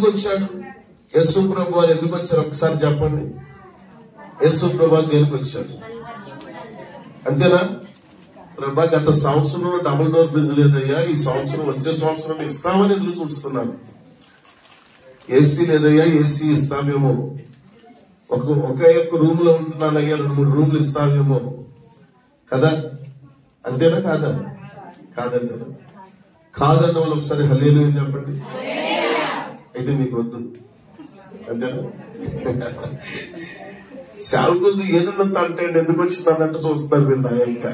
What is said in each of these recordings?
ఎందుకు వచ్చాడు? యేసు ప్రభు వారు ఎందుకు వచ్చారు? ఒకసారి చెప్పండి. యేసు ప్రభు వారు దేనికి వచ్చాడు? అంతేనా? ప్రభా గత సంవత్సరంలో డబుల్ డోర్ ఫ్రిడ్జ్ లేదయ్యా, ఈ సంవత్సరం వచ్చే సంవత్సరం ఇస్తామని ఎదురు చూస్తున్నాను. ఏసీ లేదయ్యా, ఏసీ ఇస్తామేమో. ఒకే రూమ్ లో ఉంటున్నానయ్యా, 2-3 రూమ్లు ఇస్తామేమో కదా. అంతేనా? కాదా? కాదంటారు. కాదన్న వాళ్ళు ఒకసారి హల్లెలూయా చెప్పండి. అయితే మీకు వద్దు. అంతేనా? సేవకులతో ఏదన్నంత అంటే ఎందుకు వచ్చింది అన్నట్టు చూస్తున్నారు మీరు నాయంగా.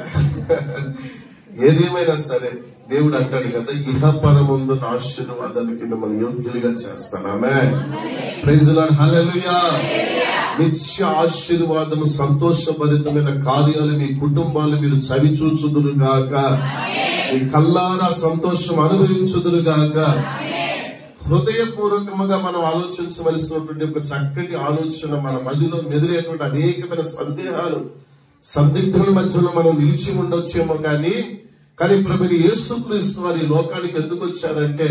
ఏదేమైనా సరే దేవుడు అంటాడు కదా, ఇహపరముందు ఆశీర్వాదానికి మిమ్మల్ని యోగ్యులుగా చేస్తాను. ఆమేన్. Praise the Lord. హల్లెలూయా. నిత్య ఆశీర్వాదము, సంతోషభరితమైన కార్యాలు మీ కుటుంబాలు మీరు చవిచూచుదురు గాక. మీ కల్లారా సంతోషం అనుభవించుదురు గాక. హృదయపూర్వకంగా మనం ఆలోచించవలసినటువంటి ఒక చక్కటి ఆలోచన మన మదిలో మెదిలేటువంటి అనేకమైన సందేహాలు, సందిగ్ధుల మధ్యలో మనం నిలిచి ఉండొచ్చేమో కానీ ప్రభుని యేసుక్రీస్తు వారి లోకానికి ఎందుకు వచ్చారంటే,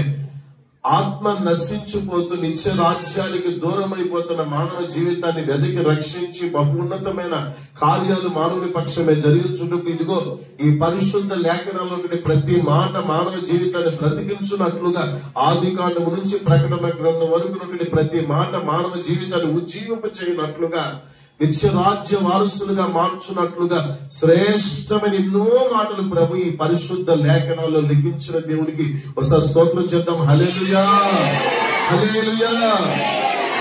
ఆత్మ నశించిపోతూ నిత్య రాజ్యానికి దూరం అయిపోతున్న మానవ జీవితాన్ని వెతికి రక్షించి బహున్నతమైన కార్యాలు మానవుని పక్షమే జరిగించుటకు ఇదిగో ఈ పరిశుద్ధ లేఖనాల్లో ప్రతి మాట మానవ జీవితాన్ని బ్రతికించున్నట్లుగా, ఆదికాండము నుంచి ప్రకటన గ్రంథం వరకు ప్రతి మాట మానవ జీవితాన్ని ఉజ్జీవింప చేయనట్లుగా, నిత్య రాజ్య వారసులుగా మార్చున్నట్లుగా శ్రేష్టమైన ఎన్నో మాటలు ప్రభు ఈ పరిశుద్ధ లేఖనాల్లో లిఖించిన దేవునికి ఒకసారి స్తోత్రం చేద్దాం. హల్లెలూయా, హల్లెలూయా.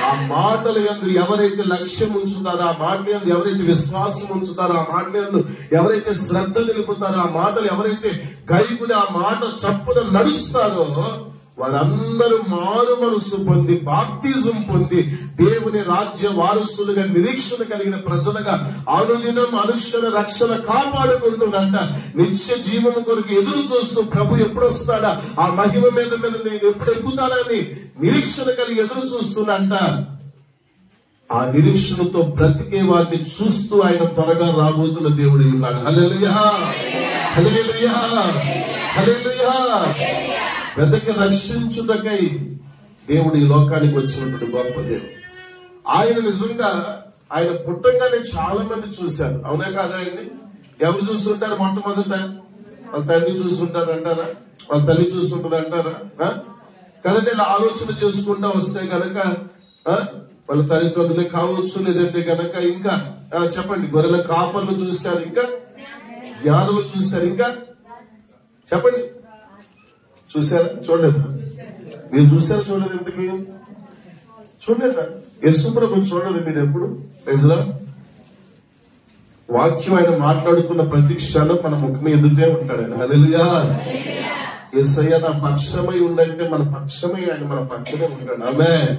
ఆ మాటల యందు ఎవరైతే లక్ష్యం ఉంచుతారో, ఆ మాటల యందు ఎవరైతే విశ్వాసం ఉంచుతారో, ఆ మాటల యందు ఎవరైతే శ్రద్ధ నిలుపుతారో, ఆ మాటలు ఎవరైతే గైకుని ఆ మాట చప్పున నడుస్తారో వారందరూ మారు మనసు పొంది బాప్తిజం పొంది దేవుని రాజ్య వారసులుగా, నిరీక్షణ కలిగిన ప్రజలుగా అనుదినం అనుక్షణ రక్షణ కాపాడుకుంటున్నంట. నిత్య జీవము కొరకు ఎదురు చూస్తూ ప్రభు ఎప్పుడు వస్తాడా, ఆ మహిమ మీద నేను ఎప్పుడు ఎక్కుతానని నిరీక్షణ కలిగి ఎదురు చూస్తున్నంట. ఆ నిరీక్షణతో బ్రతికే వారిని చూస్తూ ఆయన త్వరగా రాబోతున్న దేవుడు ఉన్నాడు. హల్లెలూయా, హల్లెలూయా, హల్లెలూయా. వెతకి రక్షించుటకై దేవుడు ఈ లోకానికి వచ్చినటువంటి గొప్ప దేవుడు. ఆయన నిజంగా ఆయన పుట్టంగానే చాలా మంది చూశారు. అవునా కాదా అండి? ఎవరు చూస్తుంటారు? మొట్టమొదట వాళ్ళ తండ్రి చూస్తుంటారు అంటారా? వాళ్ళ తల్లి చూస్తుంటది అంటారా? కదండి. ఇలా ఆలోచన చేసుకుంటా వస్తే గనక వాళ్ళ తల్లిదండ్రులే కావచ్చు, లేదంటే గనక ఇంకా చెప్పండి, గొర్రెల కాపర్లు చూశారు, ఇంకా జ్ఞానులు చూశారు, ఇంకా చెప్పండి చూసారా? చూడలేదా? మీరు చూసారా? చూడలేదు? ఎందుకు చూడలేదా? యేసు ప్రభువుని చూడలేదు మీరు ఎప్పుడు? ప్రజల వాక్యం ఆయన మాట్లాడుతున్న ప్రతి క్షణం మన ముఖం ఎదుటే ఉంటాడు ఆయన. హల్లెలూయా. యేసయ్య నా పక్షమై ఉండంటే మన పక్షమై ఆయన మన పక్కనే ఉంటాడు. ఆమేన్.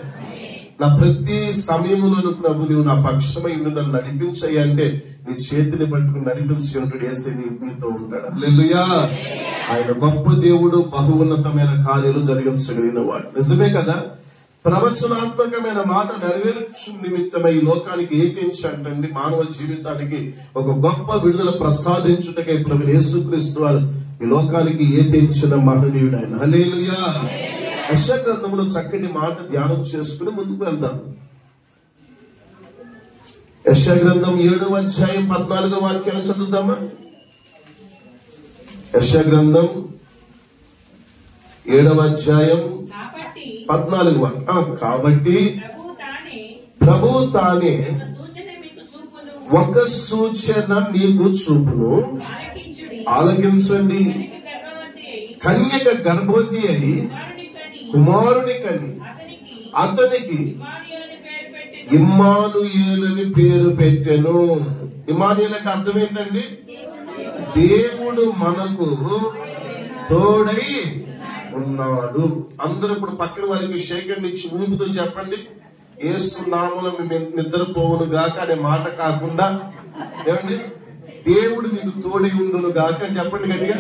నా ప్రతి సమయంలోను ప్రభు నీవు నా పక్షమై ఉండి నన్ను నడిపించయ్యా అంటే నీ చేతిని పట్టుకుని నడిపించినప్పుడు యేసయ్య నీతో ఉంటాడు. హల్లెలూయా. ఆయన గొప్ప దేవుడు, బహు ఉన్నతమైన కార్యాలు జరిగించగలిగిన వాడు. నిజమే కదా? ప్రవచనాత్మకమైన మాట నెరవేర్చు నిమిత్తమై ఈ లోకానికి ఏతించండి, మానవ జీవితానికి ఒక గొప్ప విడుదల ప్రసాదించుటకై ప్రభువు యేసుక్రీస్తు వారు ఈ లోకానికి ఏతించిన మహనీయుడు ఆయన. హల్లెలూయా. యెషయా గ్రంథంలో చక్కటి మాట ధ్యానం చేసుకుని ముందుకు వెళ్దాం. యెషయా గ్రంథం 7వ అధ్యాయం 14వ వాక్యాన్ని చదువుదామా? యెషయా గ్రంథం 7వ అధ్యాయం 14వ వాక్యం. కాబట్టి ప్రభువు తానే ఒక సూచన మీకు చూపును, ఆలకించండి. కన్యక గర్భవతి అయి కుమారుని కని అతనికి ఇమ్మానుయేలని పేరు పెట్టెను. ఇమ్మానుయేల్ అంటే అర్థం ఏంటండి? దేవుడు మనకు తోడై ఉన్నాడు. అందరూ ఇప్పుడు పక్కన వారికి షేకండి ఇచ్చి ఊపుతో చెప్పండి, యేసు నామములో మేము నిద్రపోవును గాక అనే మాట కాకుండా ఏమండి, దేవుడు మీకు తోడై ఉండును గాక అని చెప్పండి గట్టిగా.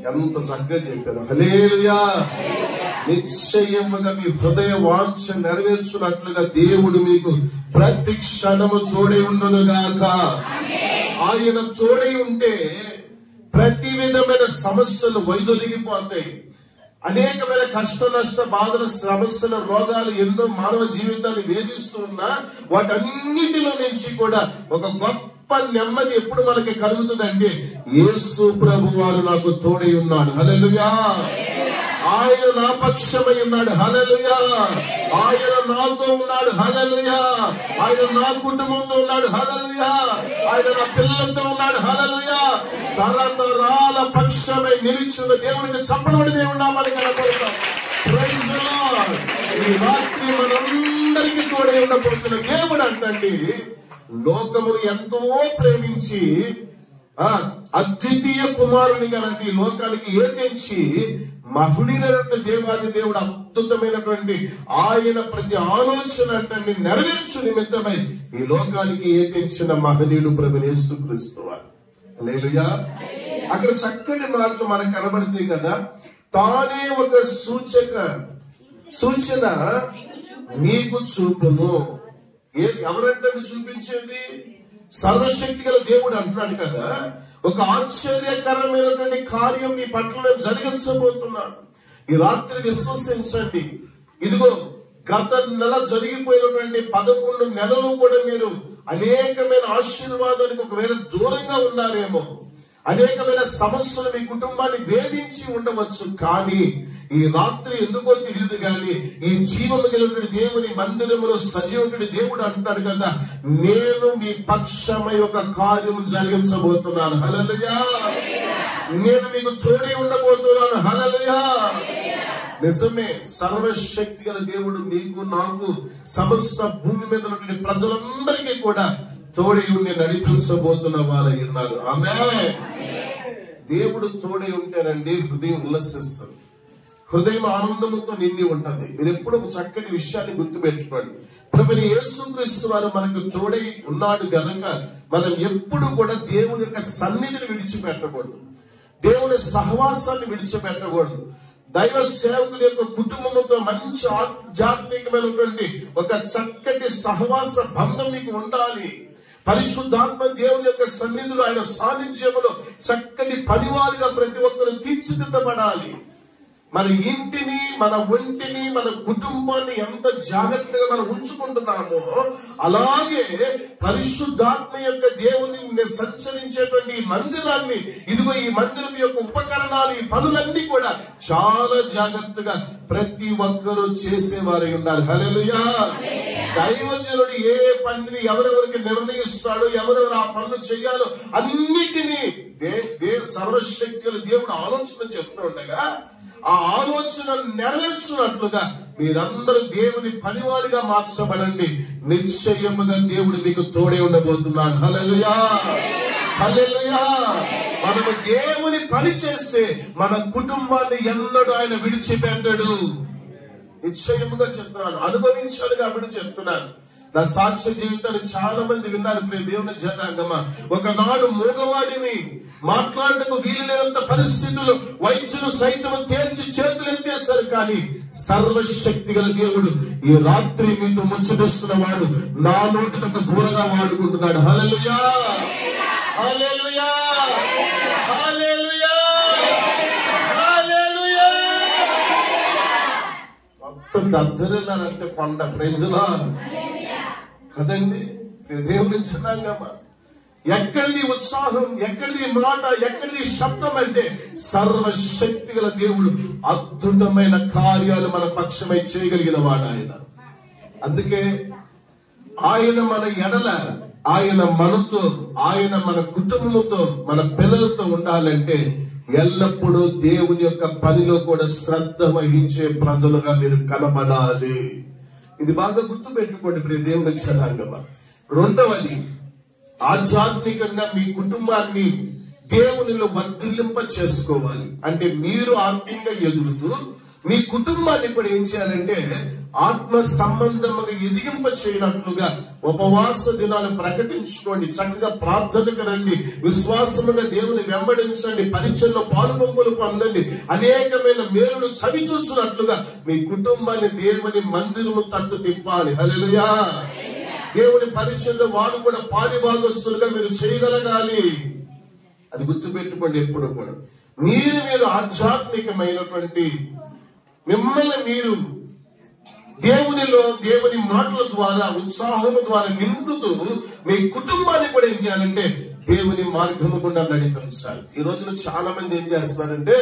ఎంత చక్కగా చెప్పారు. హల్లెలూయా. నిశ్చయముగా మీ హృదయ వాంఛ నెరవేర్చున్నట్లుగా దేవుడు మీకు ప్రతి క్షణము తోడై ఉండును గాక. ఆయన తోడై ఉంటే ప్రతి విధమైన సమస్యలు వైదొలిగిపోతాయి. అనేకమైన కష్ట నష్ట బాధల సమస్యల రోగాలు ఎన్నో మానవ జీవితాన్ని వేధిస్తూ ఉన్నా వాటన్నిటిలో నుంచి కూడా ఒక గొప్ప నెమ్మది ఎప్పుడు మనకి కలుగుతుందంటే యేసు ప్రభు వారు నాకు తోడై ఉన్నాడు. హల్లెలూయా. ఆయన నా పక్షమై ఉన్నాడు. హల్లెలూయా. ఆయన నాతో ఉన్నాడు. హల్లెలూయా. ఆయన నా కుటుంబంతో ఉన్నాడు. హల్లెలూయా. ఆయన నా పిల్లలతో ఉన్నాడు. హల్లెలూయా. తరతరాల పక్షమై నిలిచిన దేవునికి చప్పటి దేవుడు నామానికి కనపడతాం. Praise the lord. ఈ రాత్రి మనందరికీ తోడై ఉండబోతున్న దేవుడు అంటండి, లోకమును ఎంతో ప్రేమించి అద్వితీయ కుమారుని గారండి లోకానికి ఏతించి మహునీయుడైన దేవాది దేవుడు అద్భుతమైనటువంటి ఆయన ప్రతి ఆలోచన అంటే నెరవేర్చు నిమిత్తమై ఈ లోకానికి ఏతించిన మహనీయుడు ప్రభువు యేసుక్రీస్తు వారు. హల్లెలూయా. అక్కడ చక్కటి మాటలు మనకు కనబడతాయి కదా. తానే ఒక సూచన మీకు చూపును. ఎవరంటే చూపించేది? సర్వశక్తి గల దేవుడు అంటున్నాడు కదా, ఒక ఆశ్చర్యకరమైనటువంటి కార్యం మీ పట్ల జరిగించబోతున్నాను. ఈ రాత్రి విశ్వసించండి. ఇదిగో గత నెల జరిగిపోయినటువంటి 11 నెలలు కూడా మీరు అనేకమైన ఆశీర్వాదానికి ఒకవేళ దూరంగా ఉన్నారేమో, అనేకమైన సమస్యలు మీ కుటుంబాన్ని వేధించి ఉండవచ్చు. కానీ ఈ రాత్రి ఎందుకో తెలియదు కానీ ఈ జీవము కలిగినటువంటి దేవుని మందిరములో సజీవుడి దేవుడు అంటున్నాడు కదా, నేను మీ పక్షమై ఒక కార్యం జరిగించబోతున్నాను. హల్లెలూయా. నేను మీకు తోడై ఉండబోతున్నాను. హల్లెలూయా. నిజమే, సర్వశక్తి గల దేవుడు నీకు నాకు సమస్త భూమి మీద ఉన్నటువంటి ప్రజలందరికీ కూడా తోడై ఉండి నడిపించబోతున్న వారై ఉన్నారు. ఆమేన్. దేవుడు తోడై ఉంటేనండి హృదయం ఉల్లసిస్తుంది, హృదయం ఆనందముతో నిండి ఉంటది. మీరు ఎప్పుడు ఒక చక్కటి విషయాన్ని గుర్తుపెట్టుకోండి. ప్రభువు యేసుక్రీస్తు వారు మనకు తోడై ఉన్నాడు గనక మనం ఎప్పుడు కూడా దేవుని యొక్క సన్నిధిని విడిచిపెట్టకూడదు, దేవుని సహవాసాన్ని విడిచిపెట్టకూడదు. దైవ సేవకుల యొక్క కుటుంబంతో మంచి ఆధ్యాత్మికమైనటువంటి ఒక చక్కటి సహవాస బంధం మీకు ఉండాలి. పరిశుద్ధాత్మ దేవుని యొక్క సన్నిధిలో ఆయన సాన్నిధ్యములో చక్కటి పనివారిగా ప్రతి ఒక్కరు తీర్చిదిద్దబడాలి. మన ఇంటిని, మన ఒంటిని, మన కుటుంబాన్ని ఎంత జాగ్రత్తగా మనం ఉంచుకుంటున్నామో అలాగే పరిశుద్ధాత్మ యొక్క దేవుని సంచరించేటువంటి ఈ మందిరాన్ని, ఇదిగో ఈ మందిరం యొక్క ఉపకరణాలు, ఈ పనులన్నీ కూడా చాలా జాగ్రత్తగా ప్రతి ఒక్కరూ చేసేవారై ఉండాలి. హల్లెలూయా. దైవజనుడు ఏ పనిని ఎవరెవరికి నిర్ణయిస్తాడో, ఎవరెవరు ఆ పనులు చేయాలో అన్నిటినీ సర్వశక్తి దేవుడు ఆలోచన చెప్తూ ఉండగా ఆ ఆలోచన నెరవేర్చున్నట్లుగా మీరందరూ దేవుని పనివారిగా మార్చబడండి. నిశ్చయముగా దేవుడు మీకు తోడే ఉండబోతున్నాడు. హల్లెలూయా. హల్లెలూయా. మనము దేవుని పని చేస్తే మన కుటుంబాన్ని ఎన్నడూ ఆయన విడిచిపెట్టడు. నిశ్చయముగా చెప్తున్నాను, అనుభవించాలి కాబట్టి చెప్తున్నాను. నా సాక్ష్య జీవితాన్ని చాలా మంది విన్నారు. ప్రియ దేవుని జనాంగమా, ఒకనాడు మూగవాడిని మాట్లాడటకు వీలు లేనంత పరిస్థితుల్లో వైద్యులు సైతం తేల్చి చేతులు ఎత్తేశారు. కానీ సర్వశక్తి గల దేవుడు ఈ రాత్రి మీతో ముచ్చటిస్తున్న వాడు నా నోటిని ఒక బూరగా వాడుకుంటున్నాడు. హల్లెలూయా. హల్లెలూయా. హల్లెలూయా. హల్లెలూయా. మొత్తం దద్దరిల్లారంటే కొండ. Praise Lord. కదండి దేవుని జనాంగమా, ఎక్కడిది ఉత్సాహం, ఎక్కడిది మాట, ఎక్కడిది శబ్దం అంటే సర్వశక్తి గల దేవుడు అద్భుతమైన కార్యాలు మన పక్షమై చేయగలిగిన వాడు ఆయన. అందుకే ఆయన మన ఎడల, ఆయన మనతో, ఆయన మన కుటుంబంతో, మన పిల్లలతో ఉండాలంటే ఎల్లప్పుడూ దేవుని యొక్క పనిలో కూడా శ్రద్ధ వహించే ప్రజలుగా మీరు కనబడాలి. ఇది బాగా గుర్తు పెట్టుకోండి ప్రియ దేవుని జనాంగమా. రెండవది, ఆధ్యాత్మికంగా మీ కుటుంబాన్ని దేవునిలో వర్ధిల్లింప చేసుకోవాలి. అంటే మీరు ఆత్మీయంగా ఎదుగుతూ మీ కుటుంబాన్ని కూడా ఏం చేయాలంటే ఆత్మ సంబంధముగా ఎదిగింప చేయనట్లుగా ఉపవాస దినాలు ప్రకటించుకోండి. చక్కగా ప్రార్థనకు రండి, విశ్వాసముగా దేవుని వెంబడించండి, పరీక్షల్లో పాలుపంపులు పొందండి, అనేకమైన మేలులు చవిచూచున్నట్లుగా మీ కుటుంబాన్ని దేవుని మందిరము తట్టు తిప్పాలి. హల్లెలూయా. దేవుని పరీక్షల్లో వారు కూడా పాలిభాగస్తులుగా మీరు చేయగలగాలి. అది గుర్తుపెట్టుకోండి. ఎప్పుడు కూడా మీరు ఆధ్యాత్మికమైనటువంటి మిమ్మల్ని మీరు దేవునిలో, దేవుని మాటల ద్వారా, ఉత్సాహము ద్వారా నిండుతూ మీ కుటుంబాన్ని కూడా ఏం చేయాలంటే దేవుని మార్గము గుండా నడిపించాలి. ఈ రోజున చాలా మంది ఏం చేస్తున్నారంటే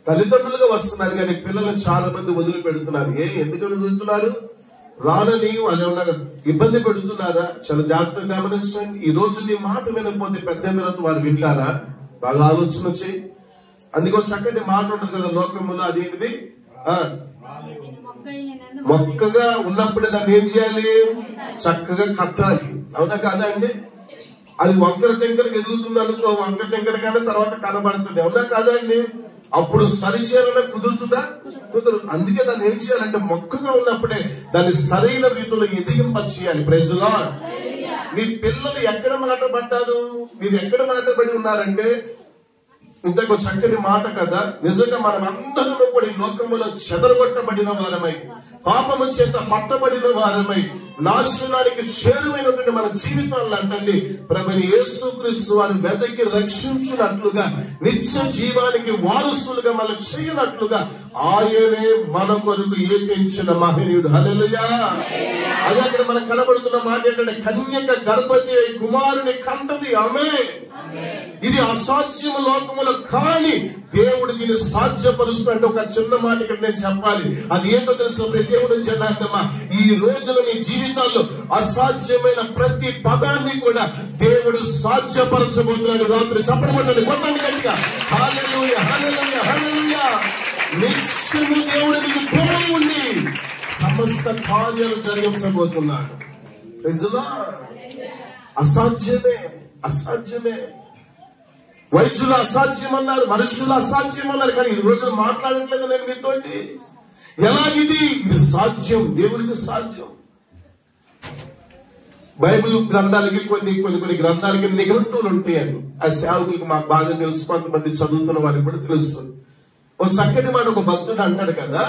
తల్లిదండ్రులుగా వస్తున్నారు కానీ పిల్లలను చాలా మంది వదిలిపెడుతున్నారు. ఎందుకు వదులుతున్నారు? రానని వాళ్ళు ఏమన్నా ఇబ్బంది పెడుతున్నారా? చాలా జాగ్రత్తగా గమనించండి. ఈ రోజు నీ మాట వినకపోతే పెద్ద తర్వాత వారు వింటారా? బాగా ఆలోచన వచ్చి. అందుకో చక్కటి మాట ఉంటుంది కదా లోకములో, అదేంటిది? మొక్కగా ఉన్నప్పుడే దాన్ని ఏం చేయాలి? చక్కగా కట్టాలి. అవునా కాదా అండి? అది వంకర టెంకరకి ఎదుగుతుంది అనుకో, వంకర టెంకర కానీ తర్వాత కనబడుతుంది. అవునా కాదా అండి? అప్పుడు సరిచేయాలన్నా కుదురుతుందా? కుదరదు. అందుకే దాన్ని ఏం చేయాలంటే మొక్కగా ఉన్నప్పుడే దాన్ని సరైన రీతిలో ఎదిగింప చేయాలి. Praise the Lord. మీ పిల్లలు ఎక్కడ మాట పడ్డారు? మీరు ఎక్కడ నాటబడి ఉన్నారంటే, ఇంతకు చక్కని మాట కదా, నిజంగా మనం అందరూ కూడా ఈ లోకములో చెదరగొట్టబడిన వారమై, పాపము చేత పట్టబడిన వారమై, నాశనానికి చేరువైనటువంటి మన జీవితాలను అంటండి ప్రభుని యేసుక్రీస్తు వారు వెతకి రక్షించినట్లుగా, నిత్య జీవానికి వారసులుగా మనం చేయనట్లుగా ఆయనే మన కొరకు ఏతించిన మహనీయుడు. హల్లెలూయా. అదే అక్కడ మనకు కనబడుతున్న మాట ఏంటంటే, కన్యక గర్భవతి అయి కుమారుని కంటది. ఆమేన్. ఇది అసాధ్యము లోకములో, కానీ దేవుడు దీన్ని సాధ్యపరుస్తుంటే ఒక చిన్న మాట ఇక్కడ నేను చెప్పాలి. అది ఏంటో తెలుసు? దేవుడు జనాంగమా, ఈ రోజున నీ జీవితాల్లో అసాధ్యమైన ప్రతి పదాన్ని కూడా దేవుడు సాధ్యపరచబోతున్నాడు. రాత్రి చెప్పబడ్డాడు కొట్టండి గట్టిగా. హల్లెలూయా, హల్లెలూయా, హల్లెలూయా. నిత్యము దేవుడు నీకు తోడై ఉండి సమస్త కార్యాలు జరిగించబోతున్నాడు. Praise the Lord. అసాధ్యమే, అసాధ్యమే. వైద్యులు అసాధ్యం అన్నారు, మనుషులు అసాధ్యం అన్నారు, కానీ ఈ రోజున మాట్లాడట్లేదు నేను మీతోటి. ఎలాగిది? ఇది సాధ్యం, దేవునికి సాధ్యం. బైబిల్ గ్రంథాలకి కొన్ని గ్రంథాలకి నిఘంటువులు ఉంటాయండి. ఆ సేవకులకి మాకు బాగా తెలుసు, కొంతమంది చదువుతున్న వారికి కూడా తెలుసు. ఒక చక్కటి మాట ఒక భక్తుడు అంటాడు కదా,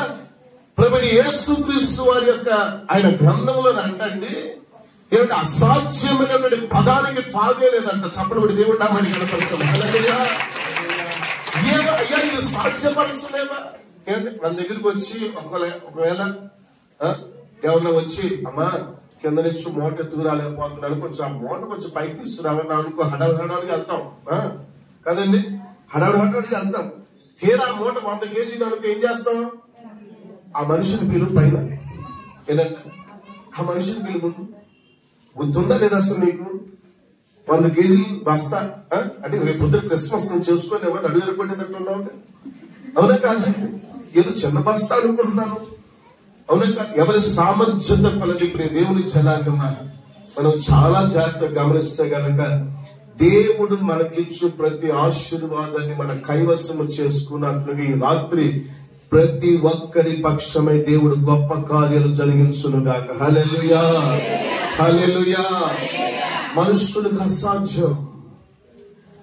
ప్రభుని యేసుక్రీస్తు వారి యొక్క ఆయన గ్రంథంలో అంటండి, ఏమంటే అసాధ్యమైనటువంటి పదానికి తాగే లేదంట. చెప్పబడి దేవుడు నామని కనపరచాలి. అయ్యా ఇది సాధ్యపరచలేవా? ఏమంటే మన దగ్గరికి వచ్చి ఒకవేళ ఎవరిలో వచ్చి, అమ్మా కింద నుంచి మూట ఎత్తుకు రాలేకపోతున్నాను, కొంచెం ఆ మూట కొంచెం పైకి తీసుకురావన్నా అనుకో, హడావిడిగా వెళ్తాం కదండి. హడావిడిగా వెళ్తాం. తీరా మూట 100 కేజీలు అనుకో, ఏం చేస్తాం? ఆ మనిషిని పిలువు పైన. ఏంటంటే ఆ మనిషిని పిలువు. బుద్ధి ఉందా లేదా అసలు నీకు? 100 కేజీలు బస్తా అంటే రేపు పొద్దున క్రిస్మస్ నువ్వు చేసుకొని ఎవరు అడుగు కొట్టేటట్టున్నావు. అవునా కాదండి? ఏదో చిన్న బస్తా అనుకుంటున్నాను. అవునా కాదు? ఎవరి సామర్థ్యత కొలది దేవుని జనాంగమా, మనం చాలా జాగ్రత్తగా గమనిస్తే గనక దేవుడు మనకిచ్చు ప్రతి ఆశీర్వాదాన్ని మన కైవసము చేసుకున్నట్లుగా ఈ రాత్రి ప్రతి ఒక్కరి పక్షమై దేవుడు గొప్ప కార్యాలు జరిగించునుగాక. హల్లెలూయా, హల్లెలూయా. మనుషులకు అసాధ్యం,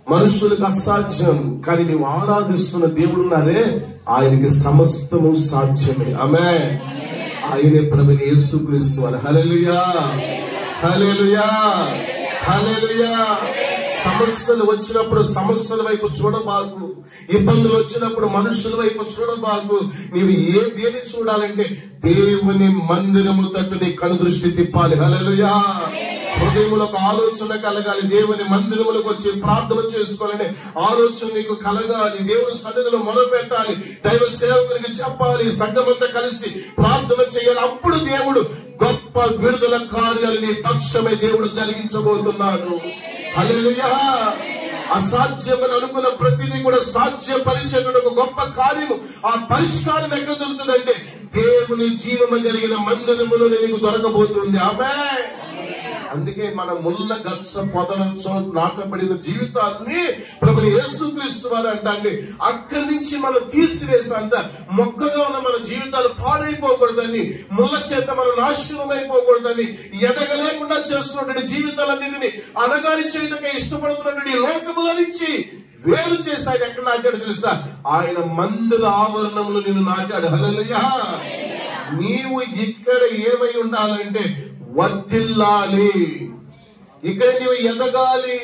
మనుషులకు అసాధ్యం, కానీ నీవు ఆరాధిస్తున్న దేవుడు ఉన్నారే, ఆయనకి సమస్తము సాధ్యమే. ఆమేన్. ఆయనే ప్రభుని యేసుక్రీస్తు వారు. హల్లెలూయా, హల్లెలూయా, హల్లెలూయా. సమస్యలు వచ్చినప్పుడు సమస్యల వైపు చూడబాకు, ఇబ్బందులు వచ్చినప్పుడు మనుషుల వైపు చూడబాకు. నీవు దేని చూడాలంటే దేవుని మందిరము తట్టు నీ కనుదృష్టి తిప్పాలి. హల్లెలూయా. హృదయంలో ఒక ఆలోచన కలగాలి. దేవుని మందిరములకు వచ్చి ప్రార్థన చేసుకోవాలనే ఆలోచన నీకు కలగాలి. దేవుని సన్నిధిలో మొదలుపెట్టాలి. దైవ సేవకునికి చెప్పాలి. సంఘమంతా కలిసి ప్రార్థన చేయాలి. అప్పుడు దేవుడు గొప్ప విడుదల కార్యాలు నీ పక్షమై దేవుడు జరిగించబోతున్నాడు. హల్లెలూయా. అసాధ్యమని అనుకున్న ప్రతిదీ కూడా సాధ్యపరిచేటువంటి ఒక గొప్ప కార్యము, ఆ పరిష్కారం ఎక్కడ దొరుకుతుందంటే దేవుని జీవము కలిగిన మందిరములో నీకు దొరకబోతుంది. ఆమేన్. అందుకే మన ముళ్ళ గచ్చ పొదలతో నాటబడిన జీవితాన్ని ప్రభుని యేసుక్రీస్తు వారు అంటండి అక్కడి నుంచి మనం తీసివేసంట. మొక్కగా ఉన్న మన జీవితాలు పాడైపోకూడదని, ముళ్ళ చేత మనం నాశనం అయిపోకూడదని, ఎదగలేకుండా చేస్తున్నటువంటి జీవితాలన్నింటినీ అనగాని చేయటకే ఇష్టపడుతున్నటువంటి లోకముల నుంచి వేరు చేసి ఆయన ఎక్కడ నాటాడు తెలుసా? ఆయన మందిర ఆవరణంలో నిన్ను నాటాడు. హల్లెలూయా. నీవు ఇక్కడ ఏమై ఉండాలంటే వర్ధిల్లాలి, ఇక్కడ నీవు ఎదగాలి,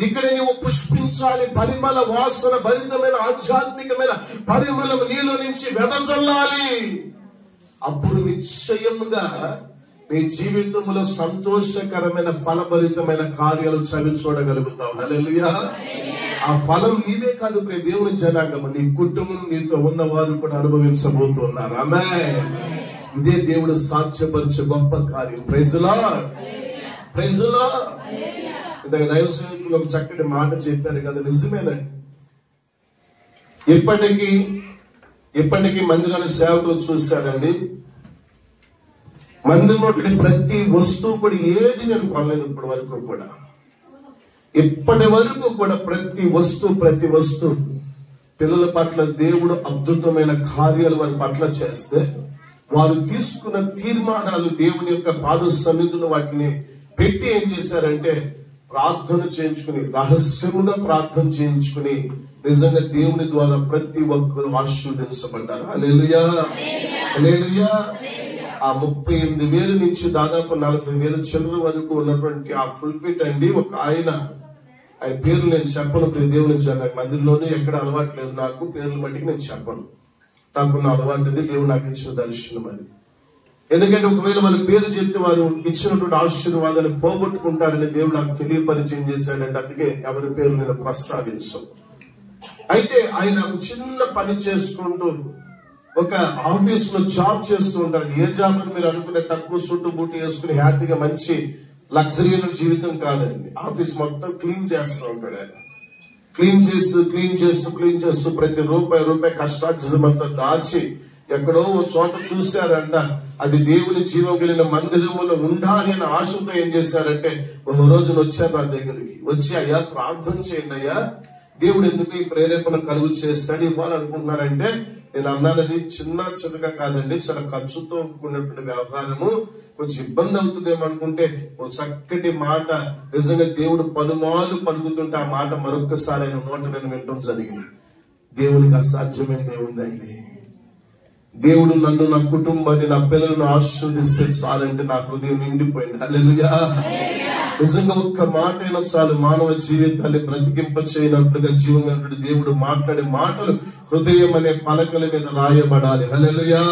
ఇక్కడే నువ్వు పుష్పించాలి. పరిమళ వాసన భరితమైన ఆధ్యాత్మికమైన పరిమళం నీలో నుంచి వెదజల్లాలి. అప్పుడు నిశ్చయముగా నీ జీవితంలో సంతోషకరమైన ఫలభరితమైన కార్యాలు చవి చూడగలుగుతావు. హల్లెలూయా. ఆ ఫలం నీదే కాదు ప్రియ దేవుని జనాంగం, నీ కుటుంబం నీతో ఉన్నవారు కూడా అనుభవించబోతున్నారు. ఆమేన్. ఇదే దేవుడు సాధ్యపరిచే గొప్ప కార్యం. Praise Lord, praise Lord. ఇందాక దైవ సేవకులు ఒక చక్కటి మాట చెప్పారు కదా, నిజమేనండి. ఇప్పటికీ మందిరాన్ని సేవకులు చూశారండి, మందిరంలో ప్రతి వస్తువు కూడా ఏది నేను కొనలేదు ఇప్పటి వరకు కూడా. ఇప్పటి వరకు కూడా ప్రతి వస్తువు పిల్లల పట్ల దేవుడు అద్భుతమైన కార్యాలు వారి పట్ల చేస్తే వారు తీసుకున్న తీర్మానాలు దేవుని యొక్క పాద సన్నిధిలో వాటిని పెట్టి ఏం చేశారంటే ప్రార్థన చేయించుకుని, రహస్యముగా ప్రార్థన చేయించుకుని నిజంగా దేవుని ద్వారా ప్రతి ఒక్కరు ఆశీర్వదించబడ్డారు. హల్లెలూయా, హల్లెలూయా. ఆ 38,000 నుంచి దాదాపు 40,000 చిల్లర వరకు ఉన్నటువంటి ఆ ఫుల్ ఫిట్ అండి. ఒక ఆయన పేర్లు నేను చెప్పను ప్రియ దేవుని జనాంగం, మందిరంలోనే ఎక్కడ అలవాటు లేదు నాకు, పేర్లు మట్టికి నేను చెప్పను. నాకున్న అలవాటు అది, దేవుడు నాకు ఇచ్చిన దర్శనం అది. ఎందుకంటే ఒకవేళ వాళ్ళ పేరు చెప్తే వారు ఇచ్చినటువంటి ఆశీర్వాదాన్ని పోగొట్టుకుంటారని దేవుడు నాకు తెలియపరిచయం చేశాడంటే అందుకే ఎవరి పేరు నేను ప్రస్తావించను. అయితే ఆయన ఒక చిన్న పని చేసుకుంటూ ఒక ఆఫీస్ లో జాబ్ చేస్తూ ఉంటాడు. ఏ జాబ్ అని మీరు అనుకునే తక్కువ సుట్టు బూటు వేసుకుని హ్యాపీగా మంచి లగ్జరీ జీవితం కాదండి. ఆఫీస్ మొత్తం క్లీన్ చేస్తూ ఉంటాడు ఆయన. క్లీన్ చేస్తూ ప్రతి రూపాయి కష్టార్జితమంతా దాచి ఎక్కడో ఓ చోట చూశారంట, అది దేవుని జీవం కలిగిన మందిరములో ఉండాలి అనే ఆశతో ఏం చేశారంటే ఒక రోజున వచ్చారు నా దగ్గరికి. వచ్చి, అయ్యా ప్రార్థన చేయండి అయ్యా, దేవుడు ఎందుకు ఈ ప్రేరేపణ కలుగు చేస్తాడు ఇవ్వాలనుకుంటున్నారంటే నేను అన్నానది చిన్నగా కాదండి, చాలా ఖర్చుతో కూడినటువంటి వ్యవహారము, కొంచెం ఇబ్బంది అవుతుందేమో అనుకుంటే ఓ చక్కటి మాట నిజంగా దేవుడు పలుమార్లు పలుకుతుంటే ఆ మాట మరొక్కసారి ఆయన నోట నేను వినటం జరిగింది. దేవునికి అసాధ్యమైంది ఏముందండి? దేవుడు నన్ను, నా కుటుంబాన్ని, నా పిల్లలను ఆశీర్వదిస్తే చాలంటే నా హృదయం నిండిపోయింది. హల్లెలూయా. నిజంగా ఒక్క మాట అయినా చాలు మానవ జీవితాన్ని బ్రతికింప చేయనట్లుగా జీవమైనటువంటి దేవుడు మాట్లాడే మాటలు హృదయం అనే పలకల మీద రాయబడాలి. హల్లెలూయా.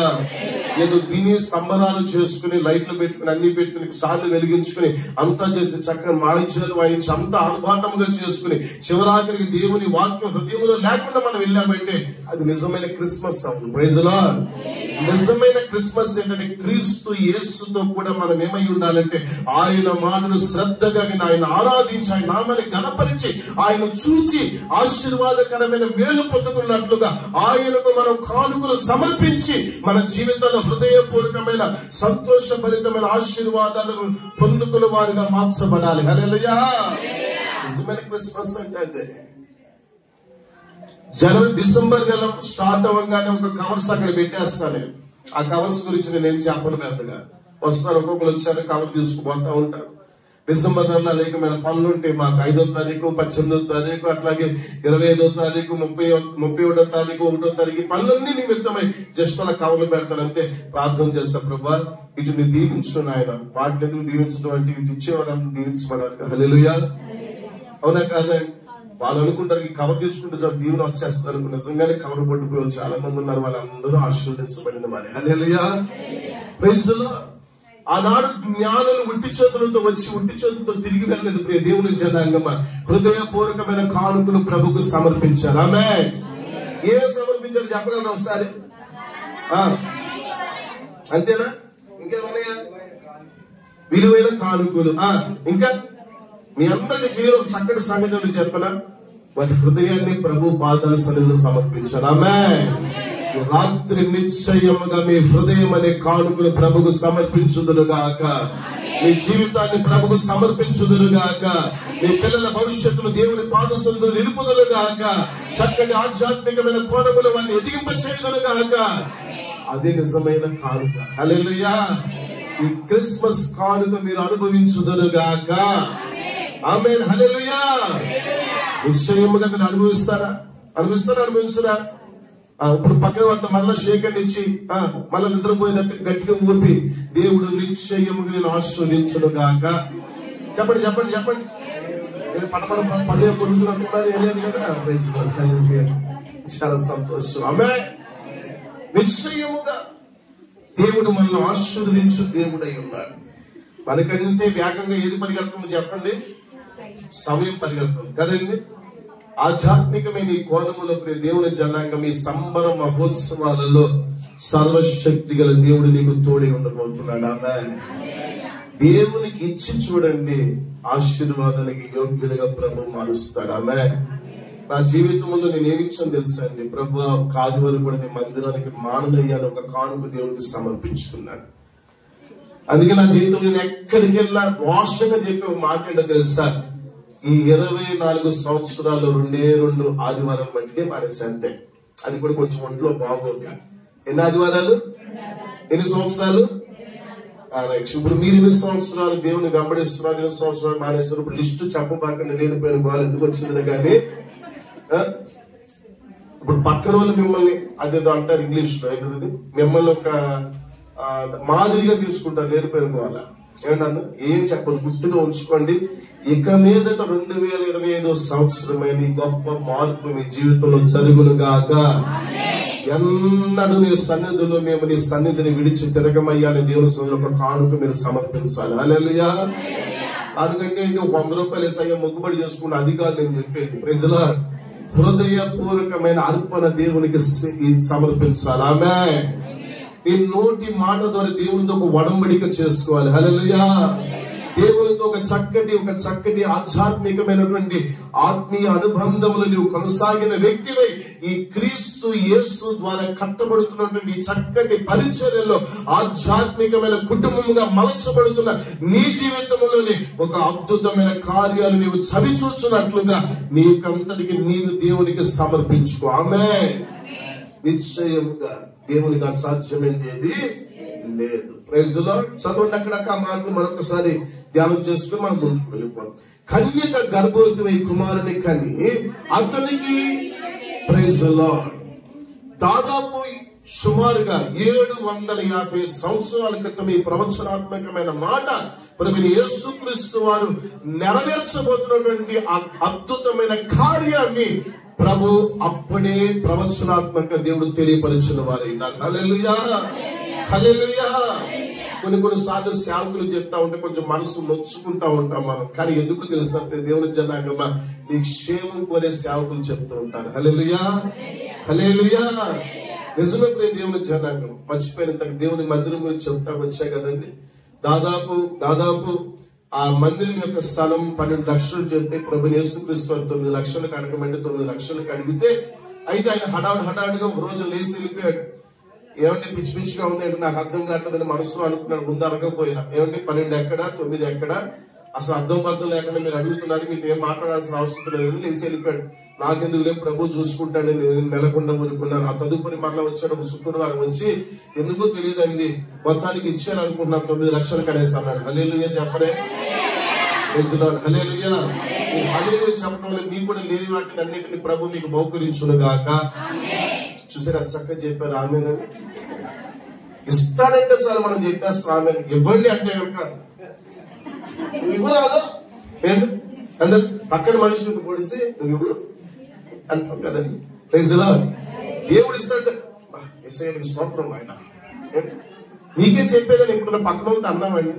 ఏదో విని సంబరాలు చేసుకుని లైట్లు పెట్టుకుని అన్ని పెట్టుకుని సార్లు వెలిగించుకుని అంతా చేసి చక్కగా వాయిద్యాలు వాయించి అంతా ఆర్భాటంగా చేసుకుని చివరాఖరికి దేవుని వాక్యం హృదయంలో లేకుండా మనం వెళ్ళామంటే అది నిజమైన క్రిస్మస్ అవుతుంది. Praise lord. నిజమైన క్రిస్మస్ ఏంటంటే క్రీస్తు యేసుతో కూడా మనం ఏమై ఉండాలంటే ఆయన మాటలు శ్రద్ధగా ఆయన ఆరాధించి ఆయన నామాన్ని గణపరిచి ఆయన చూచి ఆశీర్వాదకరమైన మేలు పొందుకున్నట్లుగా ఆయనకు మనం కానుకలు సమర్పించి మన జీవితంలో హృదయపూర్వకమైన సంతోషభరితమైన ఆశీర్వాదాలను పొందుకున్న వారిగా మార్చబడాలి. హల్లెలూయా. నిజమైన క్రిస్మస్ అంటే అదే. డిసెంబర్ నెల స్టార్ట్ అవ్వగానే ఒక కవర్స్ అక్కడ పెట్టేస్తాను. ఆ కవర్స్ గురించి నేనేం చెప్పను, పెద్దగా వస్తారు ఒక్కొక్కరు వచ్చారు కవర్ తీసుకుపోతా ఉంటారు. డిసెంబర్ నెల అనేకమైన పనులు ఉంటాయి మాకు. 5వ తారీఖు, 18వ తారీఖు, అట్లాగే 25వ తారీఖు, 31వ తారీఖు, 1వ తారీఖు పనులన్నీ నిమిత్తమై జస్ట్ అలా కవర్లు పెడతాను అంతే. ప్రార్థన చేస్తా, ప్రభువా వీటిని దీవించు నాయన, వాటిని ఎందుకు దీవించడం అంటే వీటి ఇచ్చేవాళ్ళని దీవించబడాలి. హల్లెలూయా. అవునా కాదండి? వాళ్ళు అనుకుంటారు ఈ కవర్ తీసుకుంటే చాలా దీవెన వచ్చేస్తారు. నిజంగానే కవర్ పట్టుకునే వాళ్ళు చాలా మంది ఉన్నారు. వాళ్ళందరూ ఆశీర్వదించబడిన వారే. హల్లెలూయా. Praise the Lord. ఆనాడు జ్ఞానులు ఉట్టి చేతులతో వచ్చి ఉట్టి చేతులతో తిరిగి వెళ్ళలేదు ప్రియ దేవుని జనాంగమా. హృదయపూర్వకమైన కానుకలు ప్రభుకు సమర్పించారు. ఆమేన్. ఏం సమర్పించారు చెప్పగలరా ఒకసారి? అంతేనా? ఇంకేమన్నాయా? విలువైన కానుకలు. ఇంకా మీ అందరికి తెలియని ఒక చక్కటి సంగతి చెప్పనా? వారి హృదయాన్ని ప్రభు పాదాల సన్నిధిలో సమర్పించారు. ఆమేన్. రాత్రి నిశ్చయముగా మీ హృదయం అనే కానుకలు ప్రభుకు సమర్పించుదురుగాక. మీ జీవితాన్ని ప్రభుకు సమర్పించుదురుగాక. మీ పిల్లల భవిష్యత్తును దేవుని పాద సన్నిధిలో నిలుపుదురుగాక. చక్కటి ఆధ్యాత్మికమైన కోణములు వారిని ఎదిగింపచేయుదురుగాక. అదే నిజమైన కానుక. హల్లెలూయా. ఈ క్రిస్మస్ కానుక మీరు అనుభవించుదురుగాక. ఆమేన్. హల్లెలూయా. నిశ్చయముగా మీరు అనుభవించరా? ఇప్పుడు పక్కన వాళ్ళ మళ్ళా షేకండ్ ఇచ్చి మళ్ళీ నిద్రపోయేటట్టు గట్టిగా ఊపి దేవుడు నిశ్చయముగా నేను ఆశీర్వదించును గాక. చెప్పండి. పడపడ పల్లె పొందుతున్నట్టున్నారు, ఏం లేదు కదా. చాలా సంతోషం. ఆమె నిశ్చయముగా దేవుడు మనల్ని ఆశీర్వదించు దేవుడై ఉన్నాడు. మనకంటే వేగంగా ఏది పరిగెడుతుందో చెప్పండి? సమయం పరిగెడుతుంది కదండి. ఆధ్యాత్మికమైన ఈ కోణములో దేవుని జనాంగం ఈ సంబర మహోత్సవాలలో సర్వశక్తి గల దేవుడు నీకు తోడి ఉండబోతున్నాడు. ఆమె దేవునికి ఇచ్చి చూడండి, ఆశీర్వాదానికి యోగ్యుడిగా ప్రభు మారుస్తాడు. ఆమె నా జీవితంలో నేను ఏమిచ్చాను తెలుసా అండి? ప్రభు ఆదివారం కూడా నేను మందిరానికి మాననయ్యాను, ఒక కానుక దేవునికి సమర్పించుకున్నాను. అందుకే నా జీవితంలో నేను ఎక్కడికి వెళ్ళా రోషంగా చెప్పే ఒక మాట ఏంటో తెలుసా? ఈ 24 సంవత్సరాలు 2 ఆదివారాలు మట్టుకే మానేసి అంతే. అది కూడా కొంచెం ఒంట్లో బాగోక. ఎన్ని ఆదివారాలు? ఎన్ని సంవత్సరాలు? ఇప్పుడు మీరు 8 సంవత్సరాలు దేవుని వెంబడిస్తున్నారు, 8 సంవత్సరాలు మానేస్తారు. ఇప్పుడు లిస్టు చెప్పబాకండి, లేనిపోయిన బాలు ఎందుకు వచ్చింది కానీ. ఇప్పుడు పక్కన వాళ్ళు మిమ్మల్ని అదేదో అంటారు ఇంగ్లీష్ లో, ఏంటది, మిమ్మల్ని ఒక మాదిరిగా తీసుకుంటారు, లేనిపోయిన వాళ్ళ. ఏమన్నా ఏం చెప్పదు, గుట్టుగా ఉంచుకోండి. ఇక మీదట 2025 సంవత్సరమైన ఈ గొప్ప మార్పు మీ జీవితంలో జరుగును గాక. ఎన్నడూ నీ సన్నిధిలో మేము నీ సన్నిధిని విడిచి తిరగమయ్యాని దేవుని సోదరు ఒక కానుక మీరు సమర్పించాలి. హల్లెలూయా. అందుకంటే 100 రూపాయలు వేసయ్యా మొక్కుబడి చేసుకున్న అది కాదు నేను చెప్పేది. ప్రజల హృదయపూర్వకమైన అర్పణ దేవునికి సమర్పించాలి. ఆమేన్. నీ నోటి మాట ద్వారా దేవునితో ఒక ఒడంబడిక చేసుకోవాలి. హల్లెలూయా. దేవునితో ఒక చక్కటి ఆధ్యాత్మికమైనటువంటి ఆత్మీయ అనుబంధములు నీవు కొనసాగిన వ్యక్తివై ఈ క్రీస్తు యేసు ద్వారా కట్టబడుతున్నటువంటి చక్కటి పరిచర్యలో ఆధ్యాత్మికమైన కుటుంబంగా మలచబడుతున్న నీ జీవితంలోని ఒక అద్భుతమైన కార్యాలు నీవు చవిచూచున్నట్లుగా నీకంతటికి నీవు దేవునికి సమర్పించుకో. ఆమేన్. నిశ్చయముగా దేవునికి అసాధ్యమైనది ఏది లేదు. Praise the Lord. చదవండి అక్కడ ఆ మాటలు మరొకసారి ధ్యానం చేసుకుని మనం ముందుకు వెళ్ళిపోతాం. కన్యక గర్భవతి కుమారుని కని అతనికి ప్రైజ్ ది లార్డ్ దాదాపు సుమారుగా 750 సంవత్సరాల క్రితం ఈ ప్రవచనాత్మకమైన మాట ప్రభువైన యేసుక్రీస్తు వారు నెరవేర్చబోతున్నటువంటి అద్భుతమైన కార్యాన్ని ప్రభు అప్పుడే ప్రవచనాత్మక దేవుడు తెలియపరిచిన వారైనారు. హల్లెలూయా. హల్లెలూయా. కొన్ని సార్లు సేవకులు చెప్తా ఉంటే కొంచెం మనసు నొచ్చుకుంటా ఉంటాం మనం. కానీ ఎందుకు తెలుసా? దేవుని జనాంగమా నీ క్షేమం కోరే సేవకులు చెప్తూ ఉంటారు. హల్లెలూయా. హల్లెలూయా. నిజమే ప్రియ దేవుని జనాంగం. మర్చిపోయిన దేవుని మందిరం గురించి చెప్తా వచ్చా కదండి. దాదాపు ఆ మందిరం యొక్క స్థలం 12 లక్షలు చెప్తే ప్రభు యేసుక్రీస్తు 9 లక్షలకు అడగమంటే 9 లక్షలకు అడిగితే, అయితే ఆయన హడావుడిగా ఒక రోజు లేచి వెళ్ళిపోయాడు. ఏమంటే పిచ్చి పిచ్చిగా ఉంది అంటే నాకు అర్థం కావట్లేదని మనసులో అనుకున్నాడు. ముందు అడగపోయినా ఏమంటే 12 ఎక్కడ 9 ఎక్కడ అసలు అర్థం లేకుండా మీరు అడుగుతున్నారు, మీతో ఏం మాట్లాడాల్సిన అవసరం లేదు. లేచి వెళ్ళిపోయాడు. నాకెందుకు లేదు, ప్రభు చూసుకుంటాడు, నేను నెలకొండ ఊరుకున్నాను. ఆ తదుపరి మరలా వచ్చాడు ఒక శుక్రవారం వచ్చి, ఎందుకో తెలియదండి మొత్తానికి ఇచ్చాను అనుకుంటున్నాను 9 లక్షలు కనేసి అన్నాడు. హల్లెలూయా చెప్పరే. హల్లెలూయా. హల్లెలూయా చెప్పడం వల్ల నీకు కూడా లేని వాటిని అన్నిటిని ప్రభు మీకు బహుకరించును గాక. చూసారా చక్కగా చెప్పారు. ఆమెను ఇస్తాడంటే చాలు మనం చెప్పేస్తాం. ఆమెను ఇవ్వండి అంటే కనుక ఇవ్వరాదు. అందరు పక్కన మనుషులకు పొడిసి నువ్వు ఇవ్వు అంటాం కదండి. Praise the Lord. దేవుడు ఇస్తాడంటే యేసయ్యకి స్తోత్రం. ఆయన నీకే చెప్పేదని ఎప్పుడున్నా పక్కన వాళ్ళతో అన్నామండి.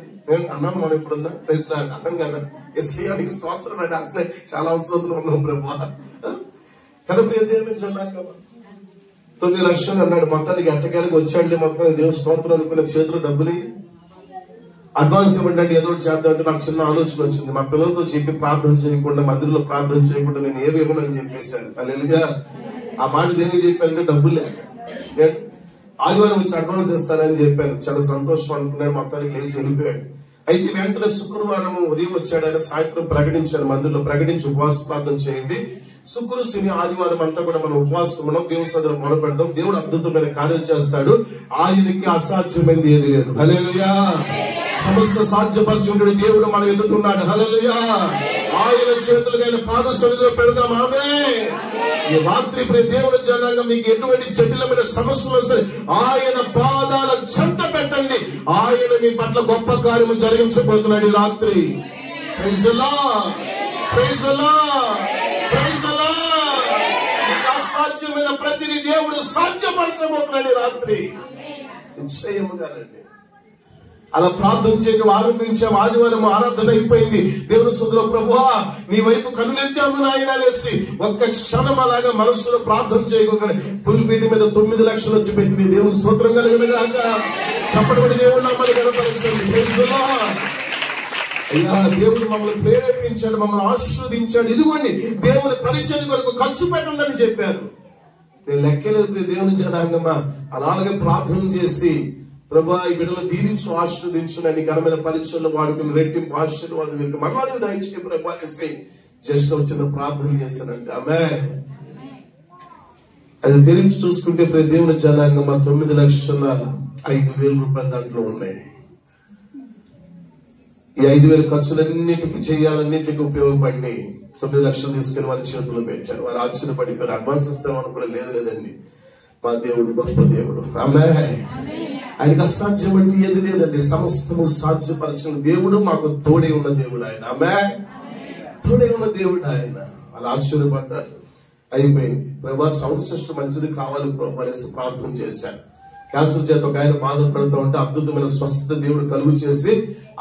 అన్నాను మనం ఎప్పుడున్నా. Praise the lord. అర్థం కదా. యేసయ్యకి స్తోత్రం అంటే అసలే చాలా అవసరం ఉన్నాం ప్రభు కదా. ప్రియ దేవుని జనాంగం 9 లక్షలు అన్నాడు. మొత్తానికి ఎట్టకాలకి వచ్చాడులే మొత్తం దేవుని స్తోత్రం అనుకున్న చేతులు డబ్బులు అడ్వాన్స్ ఇవ్వండి ఏదో ఒకటి చేద్దాం అంటే నాకు చిన్న ఆలోచన వచ్చింది. మా పిల్లలతో చెప్పి ప్రార్థన చేయకుండా మందిరంలో ప్రార్థన చేయకుండా నేను ఏమి ఇవ్వనని చెప్పేశాను. హల్లెలూయా. ఆ మాట దేనికి చెప్పానంటే డబ్బులు లేక. ఆదివారం వచ్చి అడ్వాన్స్ ఇస్తానని చెప్పాను. చాలా సంతోషం అనుకున్నాను. మొత్తానికి లేచి వెళ్ళిపోయాడు. అయితే వెంటనే శుక్రవారం ఉదయం వచ్చాడు. ఆయన సాయంత్రం ప్రకటించాడు, మందిరంలో ప్రకటించి ఉపవాస ప్రార్థన చేయండి. శుక్ర శని ఆదివారం అంతా కూడా మనం ఉపవాసం మనం దేవుని సన్నిధిలో మొరపెడదాం. దేవుడు అద్భుతమైన కార్యం చేస్తాడు. ఆయనకి అసాధ్యమైంది ఏది లేదు. హల్లెలూయా. సమస్త సాధ్యపరచుండే దేవుడు మన ఎదుటున్నాడు. హల్లెలూయా. ఆయన చేతులుగా ఆయన పాద సన్నిధిలో పెడదాం. ఆమేన్. ఈ రాత్రి ప్రియ దేవుని జనాంగం మీకు ఎటువంటి జటిలమైన సమస్యలు సరే ఆయన పాదాల చెంత పెట్టండి. ఆయన మీ పట్ల గొప్ప కార్యము జరిగించబోతున్నాడు ఈ రాత్రి. Praise the Lord. Praise the Lord, praise the Lord. అసాధ్యమైన ప్రతిని దేవుడు సాధ్యపరచబోతున్నాడు రాత్రి నిశ్చయముగానండి. అలా ప్రార్థన చేయడం ఆరంభించాం. ఆదివారం ఆరాధన అయిపోయింది. దేవుని సోదరుల ప్రభువా నీ వైపు కన్నులెత్తాము నాయన అనేసి ఒక్క క్షణం అలాగా మనసులో ప్రార్థన చేయకుండా ఫుల్ ఫీట్ మీద 9 లక్షలు వచ్చి పెట్టి దేవుని స్తోత్రం కలుగునుగాక. చప్పటి దేవుడు నామమున ఘనపరచండి. Praise the lord. అయ్యా దేవుడు మమ్మల్ని ప్రేరేపించాడు, మమ్మల్ని ఆశీర్వదించాడు. ఇదిగోండి దేవుని పరిచయం కొరకు ఖర్చు పెట్టండి అని చెప్పారు. నేను లెక్కలేదు దేవుని జనాంగమా. అలాగే ప్రార్థన చేసి ప్రభా ఈ బిడ్డలు దీవించు ఆశీర్వదించు అని ఘనమైన పరిచయంలో వాడుకుని రెట్టింపు ఆశీర్వాదం మీకు మరలా దయచేసి ప్రభా అనేసి జస్ట్ వచ్చిన ప్రార్థన చేశానంటే ఆమేన్. అది తెలిసి చూసుకుంటే దేవుని జనాంగమా 9,05,000 రూపాయలు దాంట్లో ఉన్నాయి. ఈ 5,000 ఖర్చులన్నిటికీ చేయాలన్నింటికి ఉపయోగపడి 9 లక్షలు తీసుకుని వారి చేతుల్లో పెట్టారు. వారు ఆశ్చర్యపడిపోయారు. అడ్వాన్స్ ఇస్తామని కూడా లేదండి. మా దేవుడు గొప్ప దేవుడు. ఆమేన్. ఆయనకు అసాధ్యం అంటే ఏది లేదండి. సమస్తము సాధ్యపరచిన దేవుడు, మాకు తోడే ఉన్న దేవుడు ఆయన. ఆమేన్. తోడే ఉన్న దేవుడు ఆయన. అలా ఆశ్చర్యపడ్డారు. అయిపోయింది. ప్రభా సౌండ్ సిస్టమ్ మంచిది కావాలి ప్రభా అనేసి ప్రార్థన చేశాను. క్యాన్సర్ చేత ఒక ఆయన బాధపడుతూ ఉంటే అద్భుతమైన స్వస్థత దేవుడు కలుగు చేసి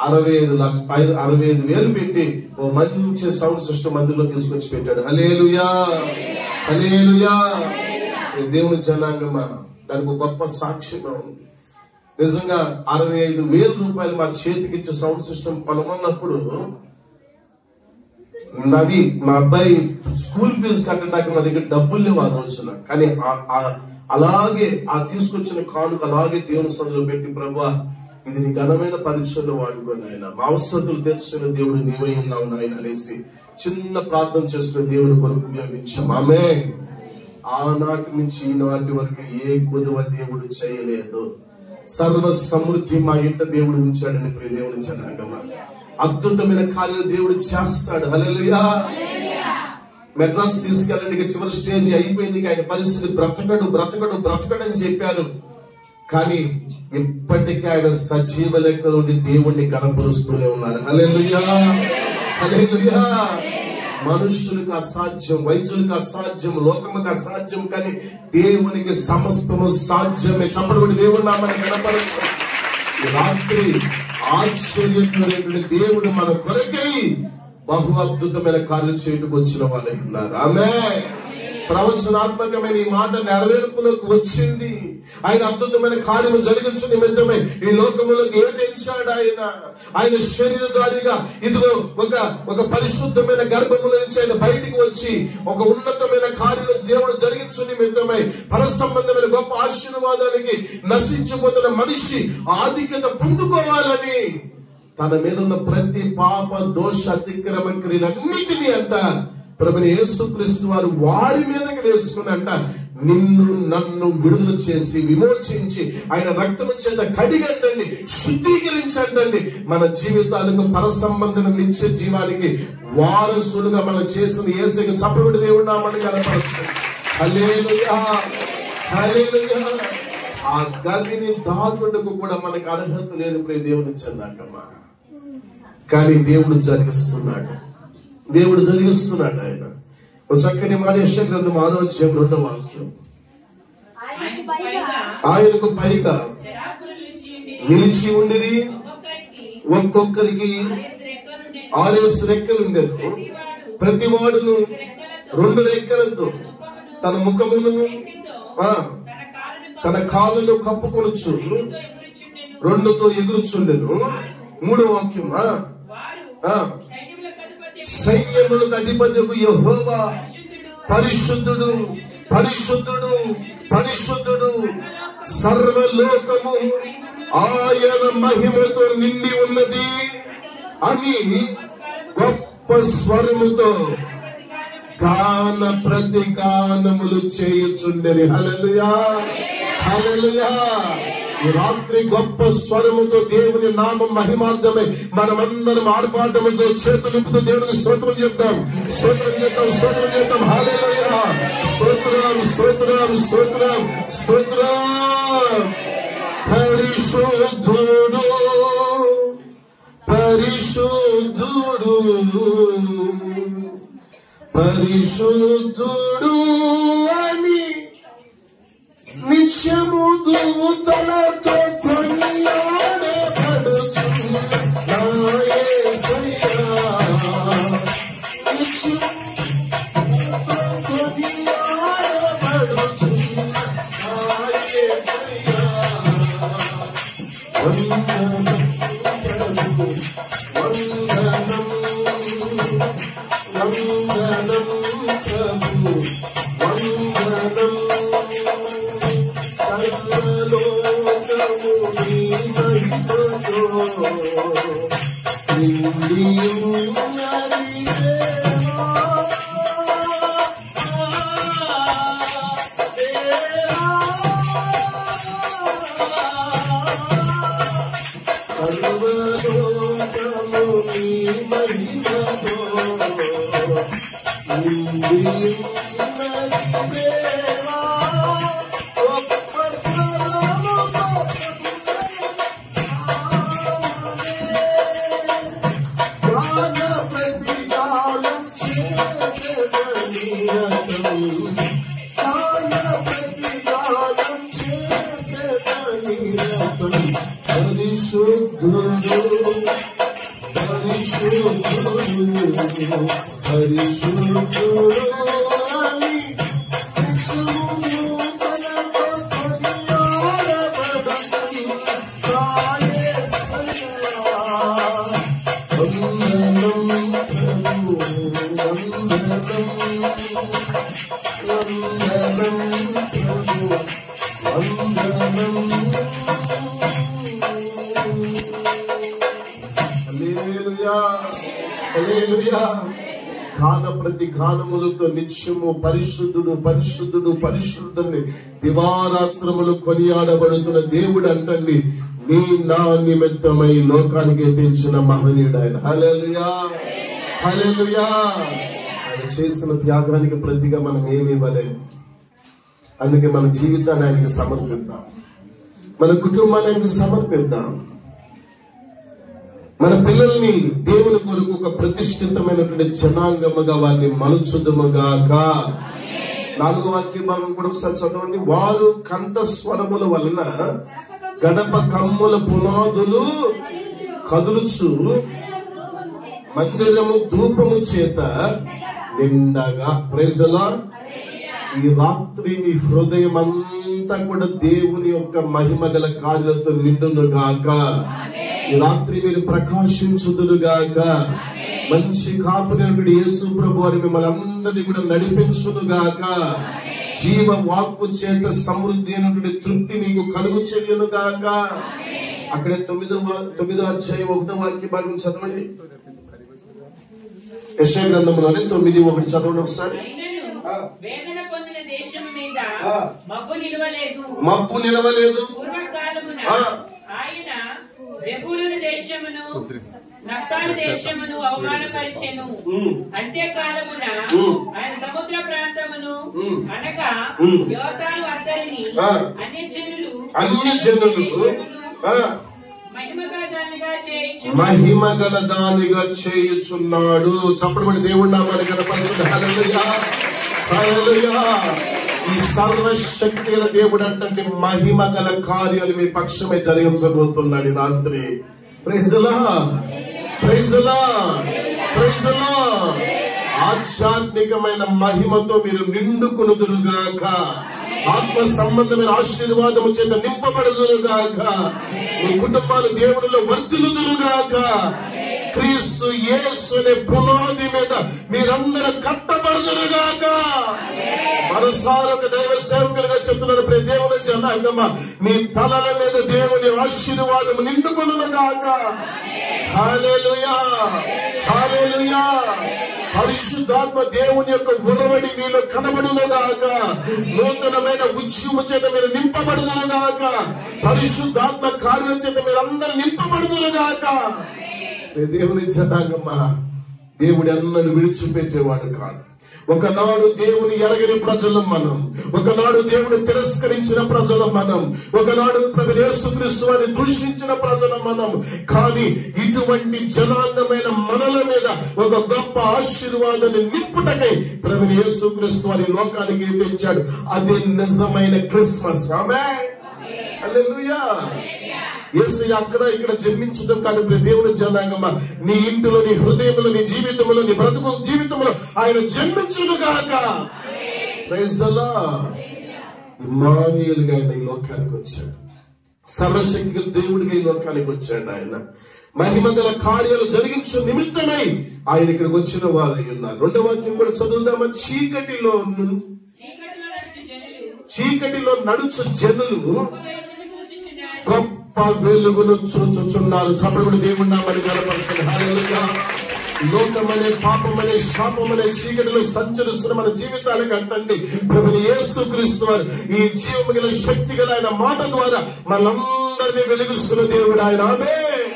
65,000 పెట్టి ఓ మంచి సౌండ్ సిస్టమ్ మందిలో తీసుకొచ్చి పెట్టాడు. హల్లెలూయా, హల్లెలూయా. దేవుని జనాంగమా దానికి గొప్ప సాక్ష్యంగా ఉంది. నిజంగా 65,000 రూపాయలు మా చేతికి ఇచ్చే సౌండ్ సిస్టమ్ కొనమన్నప్పుడు నవి మా అబ్బాయి స్కూల్ ఫీజు కట్టడానికి నా దగ్గర డబ్బులు లేవు ఆ రోజున. కానీ అలాగే ఆ తీసుకొచ్చిన కానుక అలాగే దేవుని సన్నిధిలో పెట్టి ప్రభా ఇది నీ ఘనమైన పరిచయంలో వాడుకొని ఆయన మా అవసరతలు తెచ్చిన దేవుడు నీవై ఉన్నావు నాయన అనేసి చిన్న ప్రార్థన చేసుకుని దేవుని కొరకు ఉపయోగించాం. ఆమేన్. ఆనాటి నుంచి ఈనాటి వరకు ఏ కొదువ దేవుడు చేయలేదు. సర్వ సమృద్ధి మా ఇంట దేవుడు ఉంచాడని ప్రియ దేవుని జనాంగమా. అద్భుతమైన కార్యాలు దేవుడు చేస్తాడు. హల్లెలూయా. మెడ్రాస్ తీసుకెళ్ళండి, చివరి స్టేజ్ అయిపోయింది. ఆయన పరిస్థితి బ్రతకడు అని చెప్పారు. కానీ ఇప్పటికీ ఆయన సజీవ లెక్క నుండి దేవుణ్ణి కనపరుస్తూనే ఉన్నారు. హల్లెలూయా, హల్లెలూయా. మనుషులకు అసాధ్యం, వైద్యులకు అసాధ్యం, లోకముకు అసాధ్యం, కానీ దేవునికి సమస్తము సాధ్యమే. చప్పటి దేవుడు నామని కనపరచు. రాత్రి ఆశ్చర్యమైనటువంటి దేవుడు మన కొరకై బహు అద్భుతమైన కార్యాలు చేయటకు వచ్చిన వాళ్ళై ఉన్నారు. ఆమేన్. ప్రవచనాత్మకమైన ఈ మాట నెరవేర్పులోకి వచ్చింది. ఆయన అద్భుతమైన కార్యము జరిగించు నిమిత్తమే ఈ లోకములోకి ఏటించాడు ఆయన శరీరధారిగా ఇదిగో ఒక పరిశుద్ధమైన గర్భముల నుంచి ఆయన బయటికి వచ్చి ఒక ఉన్నతమైన కార్యము దేవుడు జరిగించు నిమిత్తమై పర సంబంధమైన గొప్ప ఆశీర్వాదానికి నశించిపోతున్న మనిషి ఆధిక్యత పొందుకోవాలని తన మీద ఉన్న ప్రతి పాప దోష అతిక్రమ క్రియలన్నిటినీ అంట ప్రభుని యేసుక్రీస్తు వారు వారి మీదకి వేసుకుని అంట నిన్ను నన్ను విడుదల చేసి విమోచించి ఆయన రక్తము చేత కడిగండి, శుద్ధీకరించండి. మన జీవితాలకు పర సంబంధమైన నిత్య జీవానికి వారసులుగా మనం చేసిన యేసుకి చప్పటి దేవుడు నామని కనపరచండి. హల్లెలూయా, హల్లెలూయా. ఆ గదిని దాటుటకు కూడా మనకు అర్హత లేదు ప్రియ దేవుని చెందాకమ్మా. కానీ దేవుడు జరిగిస్తున్నాడు. ఆయన ఒక చక్కని మాట యెషయా గ్రంథం 6వ అధ్యాయం 2వ వాక్యం. ఆయనకు పైగా నిలిచి ఉండిరి, ఒక్కొక్కరికి 6 రెక్కలు ఉండేది. ప్రతివాడును 2 రెక్కలతో తన ముఖమును తన కాళ్ళను కప్పుకొనొచ్చు 2తో ఎగురుచుండెను. 3వ వాక్యం. సైన్యములకు అధిపతియగు యెహోవా పరిశుద్ధుడు, పరిశుద్ధుడు, పరిశుద్ధుడు, సర్వలోకము ఆయన మహిమతో నిండి ఉన్నది అని గొప్ప స్వరముతో గాన ప్రతిగానములు చేయుచుండెని. హల్లెలూయా, హల్లెలూయా. ఈ రాత్రి గొప్ప స్వరముతో దేవుని నామం మహిమార్థమై మనమందరం ఆర్భాటముతో చేతులిపుతూ దేవునికి స్తోత్రం చెప్తాం. హల్లెలూయా. స్తోత్రం, స్తోత్రం, స్తోత్రం, స్తోత్రం. పరిశుద్ధుడు, పరిశుద్ధుడు, పరిశుద్ధుడు అని నిత్యము దూతలతో కొనియాడబడుచున్న నా యేసయ్యా, నిత్యము కొనియాడబడుచున్న నా యేసయ్యా. వందనం ప్రభు, వందనం, వందనం ప్రభు, వందనం. సర్వలోకము నీ మహిమతో నిండియున్నది దేవా. సర్వలోకము నీ మహిమతో నిండియున్నది దేవా. పరిశుద్ధుడు, పరిశుద్ధుడు, పరిశుద్ధుడు అని నిత్యము కొనియాడబడుచున్న నా యేసయ్యా. వందనం ప్రభు, వందనం, వందనం ప్రభు, వందనం. హల్లెలూయా, హల్లెలూయా. గాన ప్రతి గానములతో నిత్యము పరిశుద్ధుడు, పరిశుద్ధుడు, పరిశుద్ధుని దివారాత్రములు కొనియాడబడుతున్న దేవుడు అంటండి. నీ నా నిమిత్తమై లోకానికి తెచ్చిన మహనీయుడు ఆయన. హల్లెలూయా, హల్లెలూయా. ఆయన చేసిన త్యాగానికి ప్రతిగా మనం ఏమి ఇవ్వలేదు. అందుకే మన జీవితాన్ని ఆయనకి సమర్పిద్దాం, మన కుటుంబాన్ని ఆయనకి సమర్పిద్దాం. మన పిల్లల్ని దేవుని కొరకు ఒక ప్రతిష్ఠితమైనటువంటి జనాంగముగా వారిని మలుచుదుముగాక. 4వ వాక్యం మనం కూడా ఒకసారి చదవండి. వారు కంఠస్వరముల వలన గడప కమ్ముల పునాదులు కదులుచు మందిరము ధూపము చేత నిండగా. Praise the lord. ఈ రాత్రి నీ హృదయం అంతా కూడా దేవుని యొక్క మహిమ గల కార్యాలతో నిండునుగాక. ఈ రాత్రి మీరు ప్రకాశించుదురుగాక. మంచి కాపునటువంటి యేసు ప్రభు వారి మిమ్మల్ని అందరినీ కూడా నడిపించునుగాక. జీవ వాక్కు చేత సమృద్ధి అయినటువంటి తృప్తి మీకు కలుగు చేయునుగాక. అక్కడే 9వ అధ్యాయం 1వ వాక్య భాగం చదవండి. యెషయా గ్రంథంలోనే 9:1 చదవండి ఒకసారి. వేదన పొందిన దేశము మీద మబ్బు నిలవలేదు, మబ్బు నిలవలేదు. పూర్వకాలమున ఆయన జబూలూను దేశమును నఫ్తాలి దేశమును అవమానపరిచెను. అంత్యకాలమున ఆయన సముద్ర ప్రాంతమును అనగా యోర్దాను అద్దరిని అన్యజనులకు మహిమగల దానిగా చేయుచున్నాడు. చప్పటి దేవుడు నామాన్ని కనపరచు. హల్లెలూయా, హల్లెలూయా. ఈ సర్వశక్తి గల దేవుడు అంటే మహిమ గల కార్యాలు మీ పక్షమే జరిగించబోతున్నాడు ఈ రాత్రి. Praise the Lord, praise the Lord, praise the Lord. ఆధ్యాత్మికమైన మహిమతో మీరు నిండుకొనుదురుగాక. ఆత్మ సంబంధమైన ఆశీర్వాదము చేత నింపబడుదురుగాక. మీ కుటుంబాలు దేవుడిలో వర్ధిల్లుదురుగాక. క్రీస్తు యేసు అనే పునాది మీద మీరందరూ కట్టబడుదురుగాక. మనసారా ఒక దైవ సేవకులుగా చెప్తున్నారు. ప్రతి దేవుని జనాంగమా, మీ తలల మీద దేవుని ఆశీర్వాదం నిండుకొనుగాక. హల్లెలూయా, హల్లెలూయా. పరిశుద్ధాత్మ దేవుని యొక్క ఉరవడి మీలో కనబడునుగాక. నూతనమైన ఉద్యమం చేత మీరు నింపబడుదురుగాక. పరిశుద్ధాత్మ కార్యం చేత మీరు అందరూ నింపబడుదురుగాక. దేవుని జనాంగమా, దేవుడి అన్నను విడిచిపెట్టేవాడు కాదు. ఒకనాడు దేవుని ఎరగని ప్రజలం మనం, ఒకనాడు దేవుని తిరస్కరించిన ప్రజలం మనం, ఒకనాడు ప్రభు యేసుక్రీస్తు వారిని దూషించిన ప్రజలం మనం. కానీ ఇటువంటి జనాంగమైన మనల మీద ఒక గొప్ప ఆశీర్వాదాన్ని నింపుటకై ప్రభువైన యేసుక్రీస్తు వారి లోకానికి తెచ్చాడు. అదే నిజమైన క్రిస్మస్. ఆమేన్, హల్లెలూయా. యేసయ్య అక్కడ ఇక్కడ జన్మించడం కాదు ప్రియ దేవుని జనాంగమా. నీ ఇంటిలో, నీ హృదయంలో, నీ జీవితంలో, నీ బ్రతుకు జీవితంలో ఆయన జన్మించును గాక. Praise the lord. ఇమ్మానుయేలుగా ఆయన ఈ లోకానికి వచ్చాడు. సర్వశక్తి గల దేవుడిగా ఈ లోకానికి వచ్చాడు. ఆయన మహిమగల కార్యాలు జరిగించే నిమిత్తమై ఆయన ఇక్కడికి వచ్చిన వారై ఉన్నారు. రెండవ వాక్యం కూడా చదువుదామా. చీకటిలో నడుచు జనులు గొప్ప వెలుగును చూచుచున్నారు. చప్పటి దేవుడి నామమున గణపరచండి. హల్లెలూయా. లోకమనే, పాపమనే, శాపమనే చీకటిలో సంచరిస్తున్న మన జీవితాలకు అంటండి ప్రభువైన యేసుక్రీస్తు వారు ఈ జీవము గల శక్తి గల ఆయన మాట ద్వారా మనందరినీ వెలిగిస్తున్న దేవుడు ఆయన. ఆమేన్.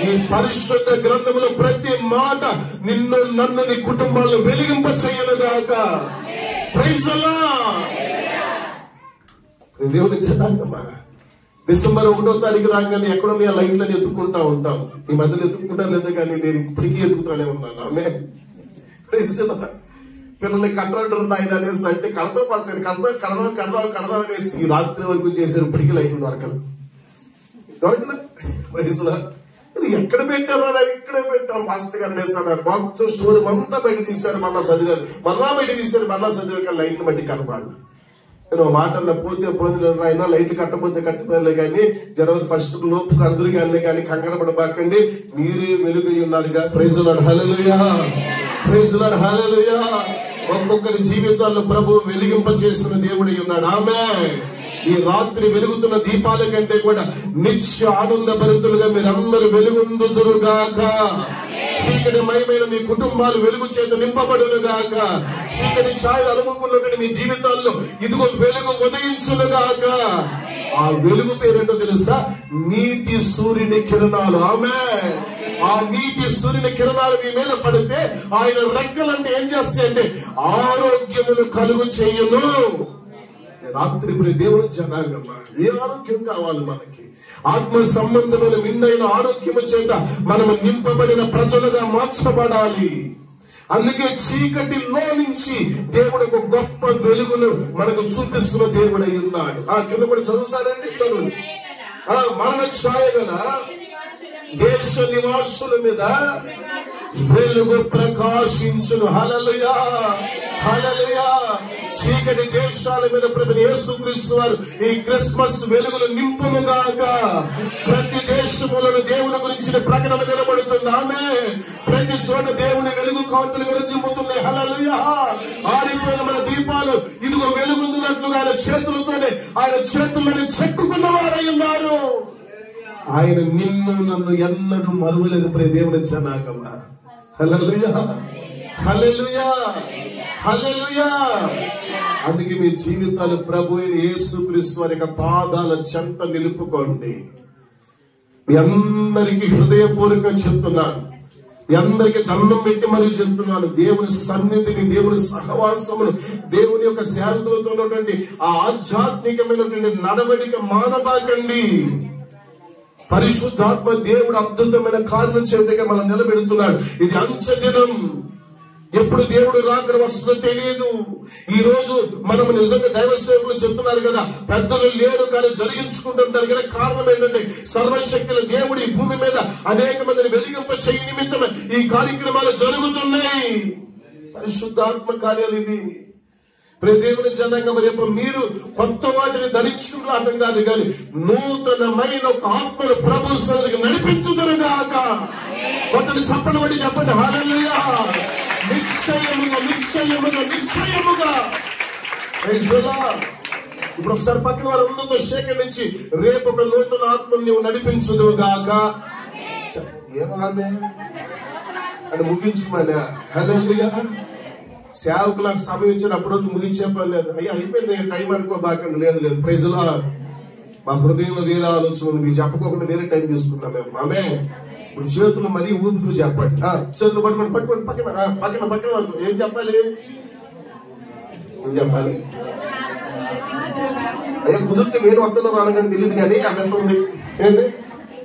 ఈ పరిశుద్ధ గ్రంథములో ప్రతి మాట నిన్ను, నన్ను, నీ కుటుంబాలను వెలిగింప చేయనుగాక. Praise the Lord. దేవుని జనాంగమా, డిసెంబర్ 1వ తారీఖు రాగానే ఎక్కడో ఆ లైట్లని ఎత్తుకుంటా ఉంటాం. ఈ మధ్యలో ఎత్తుకుంటాను లేదా కానీ నేను ఇప్పటికీ ఎత్తుకుతానే ఉన్నాను. ఆమేన్. Praise the Lord. పిల్లలకి కట్టడం ఆయన అనేసి అంటే కడతాం పరచండి, కడదాం అనేసి ఈ రాత్రి వరకు చేశారు. ఇప్పటికీ లైట్లు దొరకలే. Praise the Lord. ఎక్కడ పెట్టారు అని ఇక్కడే పెట్టాం మాస్టర్ గారు అనేసి మొత్తం స్టోర్ అంతా బయట తీశారు. మళ్ళా చదివారు, మళ్ళా బయట తీశారు, మళ్ళా చదివారు. కానీ లైట్లు బట్టి కనపడాలి. నేను మాట పోతే అయినా లైట్లు కట్టపోతే కానీ జనవరి 1 లోపు అందరూ కానీ కంగారు పడబాకండి. మీరే వెలుగై ఉన్నారుగా. Praise the Lord. హల్లెలూయా. Praise the Lord. హల్లెలూయా. ఒక్కొక్కరి జీవితాల్లో ప్రభు వెలిగింప చేసిన దేవుడై ఉన్నాడు. ఆమేన్. ఈ రాత్రి వెలుగుతున్న దీపాల కంటే కూడా నిత్య ఆనందభరితులుగా మీరందరూ వెలుగొందుదురుగాక. చీకటి మయమైన మీ కుటుంబాలు వెలుగు చేత నింపబడునుగాక. చీకటి ఛాయలు అలుముకున్నటువంటి మీ జీవితాల్లో ఇదిగో వెలుగు ఉదయించునుగాక. ఆ వెలుగు పేరేంటో తెలుసా? నీతి సూర్యుని కిరణాలు. ఆమేన్. ఆ నీతి సూర్యుని కిరణాలు మీ మీద పడితే ఆయన రెక్కలంటే ఏం చేస్తాయంటే ఆరోగ్యమును కలుగు చేయును. రాత్రి ప్రియ దేవుని జనాంగమా, ఏ ఆరోగ్యం కావాలి మనకి? ఆత్మ సంబంధమైన నిండైన ఆరోగ్యము చేత మనము నింపబడిన ప్రజలుగా మార్చబడాలి. అందుకే చీకటిలో నుంచి దేవుడు ఒక గొప్ప వెలుగును మనకు చూపిస్తున్న దేవుడై ఉన్నాడు. కింద కూడా చదువుతాడండి, చదువు. మరణ ఛాయ గల దేశ నివాసుల మీద వెలుగు ప్రకాశించును. హల్లెలూయా. హల్లెలూయా. చీకటి దేశాల మీద ప్రభువైన యేసుక్రీస్తు వారు ఈ క్రిస్మస్ వెలుగులు నింపునుగాక. ప్రతి దేశములను దేవుని గురించిన ప్రకటన వినబడుతుంది. ఆమేన్. ప్రతి చోట దేవుని వెలుగు కాంతులు విరజిమ్ముతున్నాయి. హల్లెలూయా. ఆరిపోయిన మన దీపాలు ఇదిగో వెలుగుతున్నట్లుగా ఆయన చేతులతోనే, ఆయన చేతుల్లోనే చెక్కుకున్న వారై ఉన్నారు. ఆయన నిన్ను నన్ను ఎన్నడూ మరువలేదు ప్రియ దేవుని జనాంగమా. హల్లెలూయా. హల్లెలూయా. హల్లెలూయా. అందుకే మీ జీవితాలు ప్రభువైన యేసుక్రీస్తు వారి యొక్క పాదాల చెంత నిలుపుకోండి. మీ అందరికీ హృదయపూర్వకంగా చెప్తున్నాను, మీ అందరికీ దండం పెట్టి మరి చెప్తున్నాను. దేవుని సన్నిధిని, దేవుని సహవాసమును, దేవుని యొక్క సేవకులతో ఉన్నటువంటి ఆ ఆధ్యాత్మికమైనటువంటి నడవడిక మానబాకండి. పరిశుద్ధాత్మ దేవుడు అద్భుతమైన కార్యం చేయడానికి మనం నిలబెడుతున్నాడు. ఇది అంచె దినం. ఎప్పుడు దేవుడు రాకడ వస్తుందో తెలియదు. ఈ రోజు మనం నిజంగా దైవ సేవకులు చెప్తున్నారు కదా, పెద్దలు లేరు కానీ జరిగించుకుంటుంటారు కదా. కారణం ఏంటంటే సర్వశక్తుల దేవుడు ఈ భూమి మీద అనేక మందిని వెలిగింప చేయ నిమిత్తం ఈ కార్యక్రమాలు జరుగుతున్నాయి. పరిశుద్ధాత్మ కార్యాలు ఇవి. దేవుని జనాంగం, రేపు మీరు కొత్త వాటిని ధరించుకురావడం కాదు కానీ నూతనమైన ఒక ఆత్మను ప్రభు సన్నిధికి నడిపించుదురుగాక. కొత్తని చప్పని బట్టి చెప్పండి. హల్లెలూయా. నిశ్చయముగా నిశ్చయముగా నిశ్చయముగా. ఇప్పుడు ఒకసారి పక్కన వారు అందరితో సేకరించి రేపు ఒక నూతన ఆత్మను నువ్వు నడిపించుదురుగాక. ఏమానే అని ముగించమని. హల్లెలూయా. సేవకులకు సమయం ఇచ్చినప్పుడు ముగించే పని లేదు. అయ్యా అయిపోయింది టైం అనుకోబాకండి. లేదు లేదు. Praise the Lord. మా హృదయంలో వేరే ఆలోచన ఉంది, మీకు చెప్పకోకుండా వేరే టైం తీసుకున్నాం మేము. ఆమె ఇప్పుడు చేతులు మరీ ఊపుతూ చెప్పండి. చేతులు పట్టుకోండి, పట్టుకోండి. పక్కన పక్కన పక్కన ఏం చెప్పాలి? ఏం చెప్పాలి? అయ్యా కుదిరితే నేను వస్తున్నా రానని తెలియదు కానీ అన్నట్లు ఉంది. ఏంటి?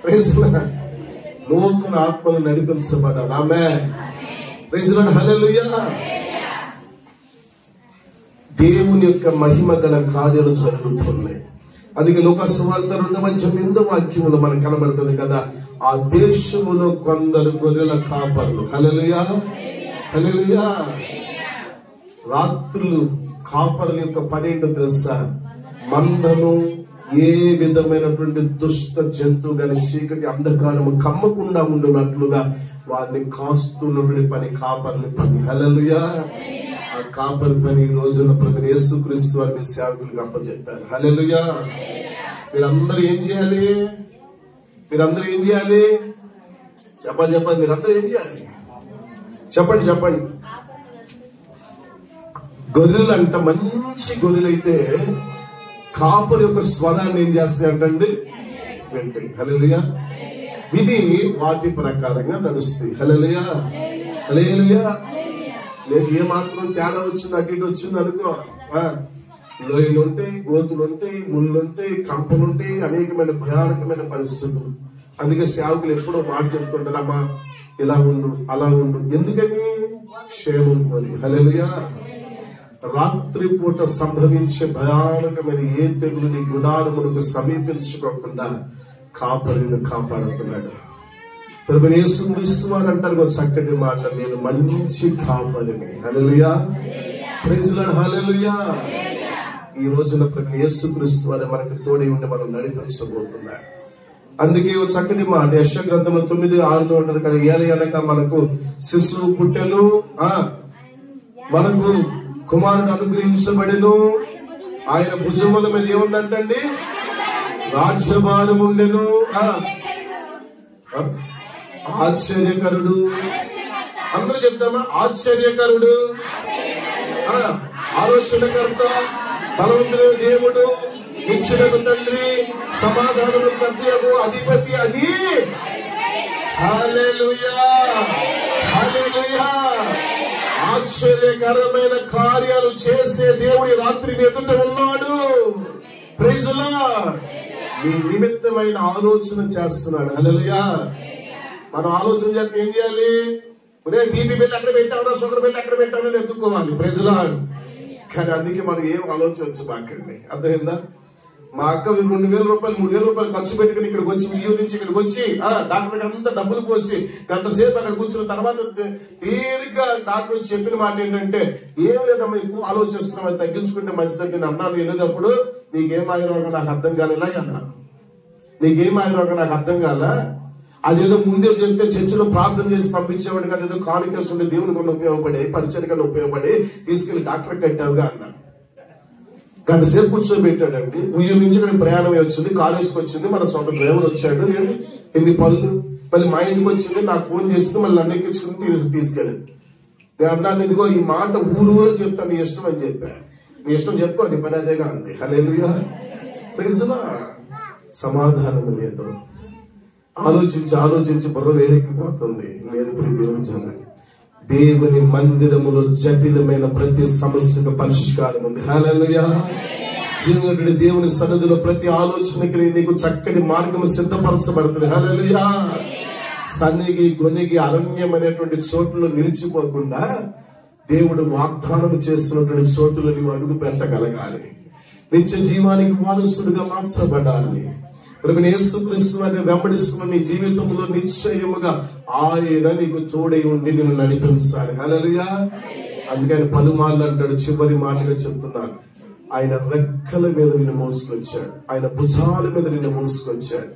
Praise the Lord. నూతన ఆత్మను నడిపించబడాలి. ఆమె ప్రైజ్ ది లార్డ్. హల్లెలూయా. దేవుని యొక్క మహిమ గల కార్యాలు జరుగుతున్నాయి. అందుకే లోక సువార్త 2:8 వాక్యములో మనకు కనబడుతుంది కదా, ఆ దేశములో కొందరు గొర్రెల కాపర్లు. హల్లెలూయా, హల్లెలూయా. రాత్రులు కాపర్ల యొక్క పని ఏంటో తెలుసా? మందను ఏ విధమైనటువంటి దుష్ట జంతువు గాని చీకటి అంధకారము కమ్మకుండా ఉండునట్లుగా వారిని కాస్తున్నటువంటి పని కాపర్ల పని. హల్లెలూయా. ఆ కాపరి పని ఈ రోజున ప్రభువైన యేసుక్రీస్తు వారిని సేవకులకు అప్పచెప్పారు. హల్లెలూయా. మీరందరూ ఏం చేయాలి? మీరందరూ ఏం చేయాలి? చెప్పండి. మీరందరూ ఏం చేయాలి? చెప్పండి. గొర్రెలు అంట, మంచి గొర్రెలు అయితే కాపరి యొక్క స్వరాన్ని ఏం చేస్తాయి అంటండి? వింటాయి. హల్లెలూయా. విధి వాటి ప్రకారంగా నడుస్తాయి. హల్లెలూయా, హల్లెలూయా. లేదు ఏ మాత్రం తేడా వచ్చింది, అటు ఇటు వచ్చింది అనుకో, లోయలు ఉంటాయి, గోతులు ఉంటాయి, ముళ్ళు ఉంటాయి, కంపలు ఉంటాయి, అనేకమైన భయానకమైన పరిస్థితులు. అందుకే సేవకులు ఎప్పుడో మాట చెప్తుంటారు, అమ్మా ఇలా ఉండు అలా ఉండు. ఎందుకని? క్షేమం కొని. హల్లెలూయా. రాత్రి పూట సంభవించే భయానకమైన ఏ తెగులుని గుడారములకు సమీపించుకోకుండా కాపరిని కాపాడుతున్నాడు. ప్రభువైన యేసుక్రీస్తు వారు అంటారు ఒక చక్కటి మాట, నేను మంచి కాపరిని. హల్లెలూయా, ప్రైజ్ ది లార్డ్. హల్లెలూయా. ఈ రోజున ప్రభువైన యేసుక్రీస్తు వారు మనకు తోడై ఉండి మనం నడిపించబోతున్నాడు. అందుకే ఒక చక్కటి మాట యెషయా గ్రంథంలో 9:6 ఉంటది కదా, ఏలయనగా మనకు శిశువు పుట్టెను, మనకు కుమారుడు అనుగ్రహించబడెను, ఆయన భుజముల మీద ఏముందంటండి? రాజ్యభారం ఉండెను. ఆశ్చర్యకరుడు. అందరూ చెప్తామా? ఆశ్చర్యకరుడు, ఆలోచనకర్త, బలవంతుడు దేవుడు, నిత్యుడగు తండ్రి, సమాధానము కర్తయగు అధిపతి అని. హల్లెలూయా, హల్లెలూయా. ఆశ్చర్యకరమైన కార్యాలు చేసే దేవుడి రాత్రి ఎదుట ఉన్నాడు. Praise the Lord. మీ నిమిత్తమైన ఆలోచన చేస్తున్నాడు. హల్లెలూయా. మనం ఆలోచన చేస్తే ఏం చేయాలి? బీపీ బిల్ ఎక్కడ పెట్టామో, షుగర్ బిల్ ఎక్కడ పెట్టామో ఎత్తుక్కోవాలి. Praise the lord. కానీ అందుకే మనం ఏం ఆలోచించబాకండి. అర్థమైందా? మా అక్క 2,000 రూపాయలు 3,000 రూపాయలు ఖర్చు పెట్టుకుని ఇక్కడికి వచ్చి, ఊరు నుంచి ఇక్కడికి వచ్చి డాక్టర్ అంతా డబ్బులు పోసి గంట సేపు అక్కడ కూర్చున్న తర్వాత తీరిగ్గా డాక్టర్ వచ్చి చెప్పిన మాట ఏంటంటే, ఏం లేదమ్మా ఎక్కువ ఆలోచిస్తున్నాం, అది తగ్గించుకుంటే మంచిదంటే నేను అన్నాను. వెళ్ళేటప్పుడు నీకేం ఆయురోగం నాకు అర్థం కాలేలాగా అన్నా. నీకేం ఆయురోగం నాకు అర్థం కాల, అదేదో ముందే చెప్తే చర్చిలో ప్రార్థన చేసి పంపించేవాడు కదా, ఏదో కానుకేసి ఉండే దేవుని కన్నా ఉపయోగపడి పరిచయం కన్నా ఉపయోగపడి తీసుకెళ్లి డాక్టర్ కట్టావుగా అన్నా. గంట సేపు కూర్చోబెట్టాడండి. ఉయ్యూరు నుంచి ఇక్కడ ప్రయాణం వచ్చింది, కాలేజ్కి వచ్చింది, మన సొంత డ్రైవర్ వచ్చాడు, ఎన్ని పనులు. మళ్ళీ మా ఇంటికి వచ్చింది, నాకు ఫోన్ చేసింది, మళ్ళీ నన్ను ఎక్కించుకుని తీసుకెళ్ళింది. నేను అన్నాను, ఇదిగో ఈ మాట ఊరూరో చెప్తాను, నీ ఇష్టం అని చెప్పా. నీ ఇష్టం చెప్పుకో, నీ పని అదేగా అంది. హల్లెలూయా, ప్రైజ్ ది లార్డ్. సమాధానం లేదు. ఆలోచించి బుర్ర వేడెక్కిపోతుంది. లేదు ఇప్పుడు దేవుని జనాన్ని, దేవుని మందిరములో జటిలమైన ప్రతి సమస్యకు పరిష్కారం ఉంది. హల్లెలూయా. జీవనుడి దేవుని సన్నిధిలో ప్రతి ఆలోచనకి నీకు చక్కటి మార్గం సిద్ధపరచబడుతుంది. హల్లెలూయా. సన్నిగి గొనిగి అరణ్యమైనటువంటి చోట్లలో నిలిచిపోకుండా దేవుడు వాగ్దానం చేస్తున్నటువంటి చోటులో నీవు అడుగు పెట్టగలగాలి. నిత్య జీవానికి వారసుడిగా మార్చబడాలి. ప్రభువైన యేసుక్రీస్తు వారిని వెంబడిస్తున్న నీ జీవితంలో నిశ్చయముగా ఆయన నీకు తోడై ఉండి నిన్ను నడిపించాలి. హల్లెలూయా. అందుకని పలుమార్లు అంటాడు, చివరి మాటగా చెప్తున్నాను, ఆయన రెక్కల మీద నిన్ను మోసుకొచ్చాడు, ఆయన భుజాల మీద నిన్ను మోసుకొచ్చాడు.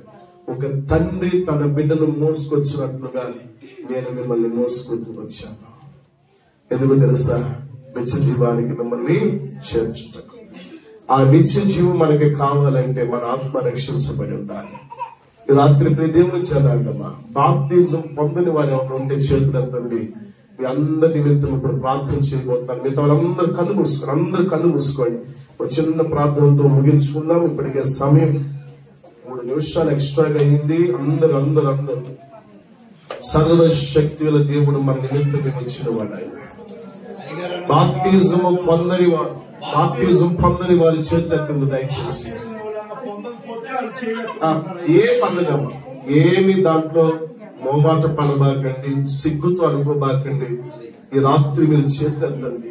ఒక తండ్రి తన బిడ్డను మోసుకొచ్చినట్లుగా నేను మిమ్మల్ని మోసుకుంటూ వచ్చాను. ఎందుకు తెలుసా? నిత్య జీవానికి మిమ్మల్ని చేర్చుటకు. ఆ నిత్య జీవం మనకి కావాలంటే మన ఆత్మ రక్షించబడి ఉండాలి. ఈ రాత్రి దేవుని చేయాలమ్మా. బాప్తిజం పొందని వారు ఎవరు ఉంటే చేతులెత్తండి. మీ అందరి నిమిత్తం ఇప్పుడు ప్రార్థన చేయబోతున్నాను. మిగతా వాళ్ళందరూ కళ్ళు మూసుకోండి. ఒక చిన్న ప్రార్థనతో ముగించుకుందాం. ఇప్పటికే సమయం 3 నిమిషాలు ఎక్స్ట్రాగా అయింది. అందరూ సర్వశక్తి గల దేవుడు మన నిమిత్తం వచ్చిన వాడు ఆయన. బాప్తిజం పొందని వారి చేతులు ఎత్తింది దయచేసి. ఏ పండుగ ఏమి దాంట్లో మోమాట పడబాకండి, సిగ్గుతో అనుకోబాకండి. ఈ రాత్రి మీరు చేతులెత్తండి.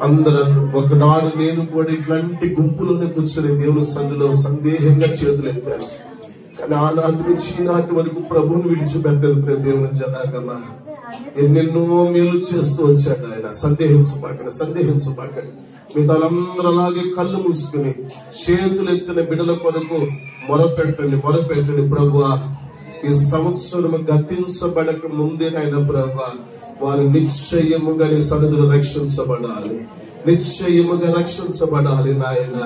అందరూ ఒకనాడు నేను కూడా ఇట్లాంటి గుంపులోనే కూర్చొని దేవుని సందులో సందేహంగా చేతులు ఎత్తాను. కానీ ఆనాటి నుంచి ఈనాటి వరకు ప్రభువుని విడిచిపెట్టదు దేవుని జనాగమా. ఎన్నెన్నో మేలు చేస్తూ వచ్చాడు ఆయన. సందేహించబాకండి. మీ తలందరూ అలాగే కళ్ళు మూసుకుని చేతులు ఎత్తిన బిడ్డల కొరకు మొరపెట్టండి. ప్రభువా, ఈ సంవత్సరం గతించబడక ముందేనైనా ప్రభువా, వారు నిశ్చయముగా నీ సన్నిధిలో రక్షించబడాలి నాయన.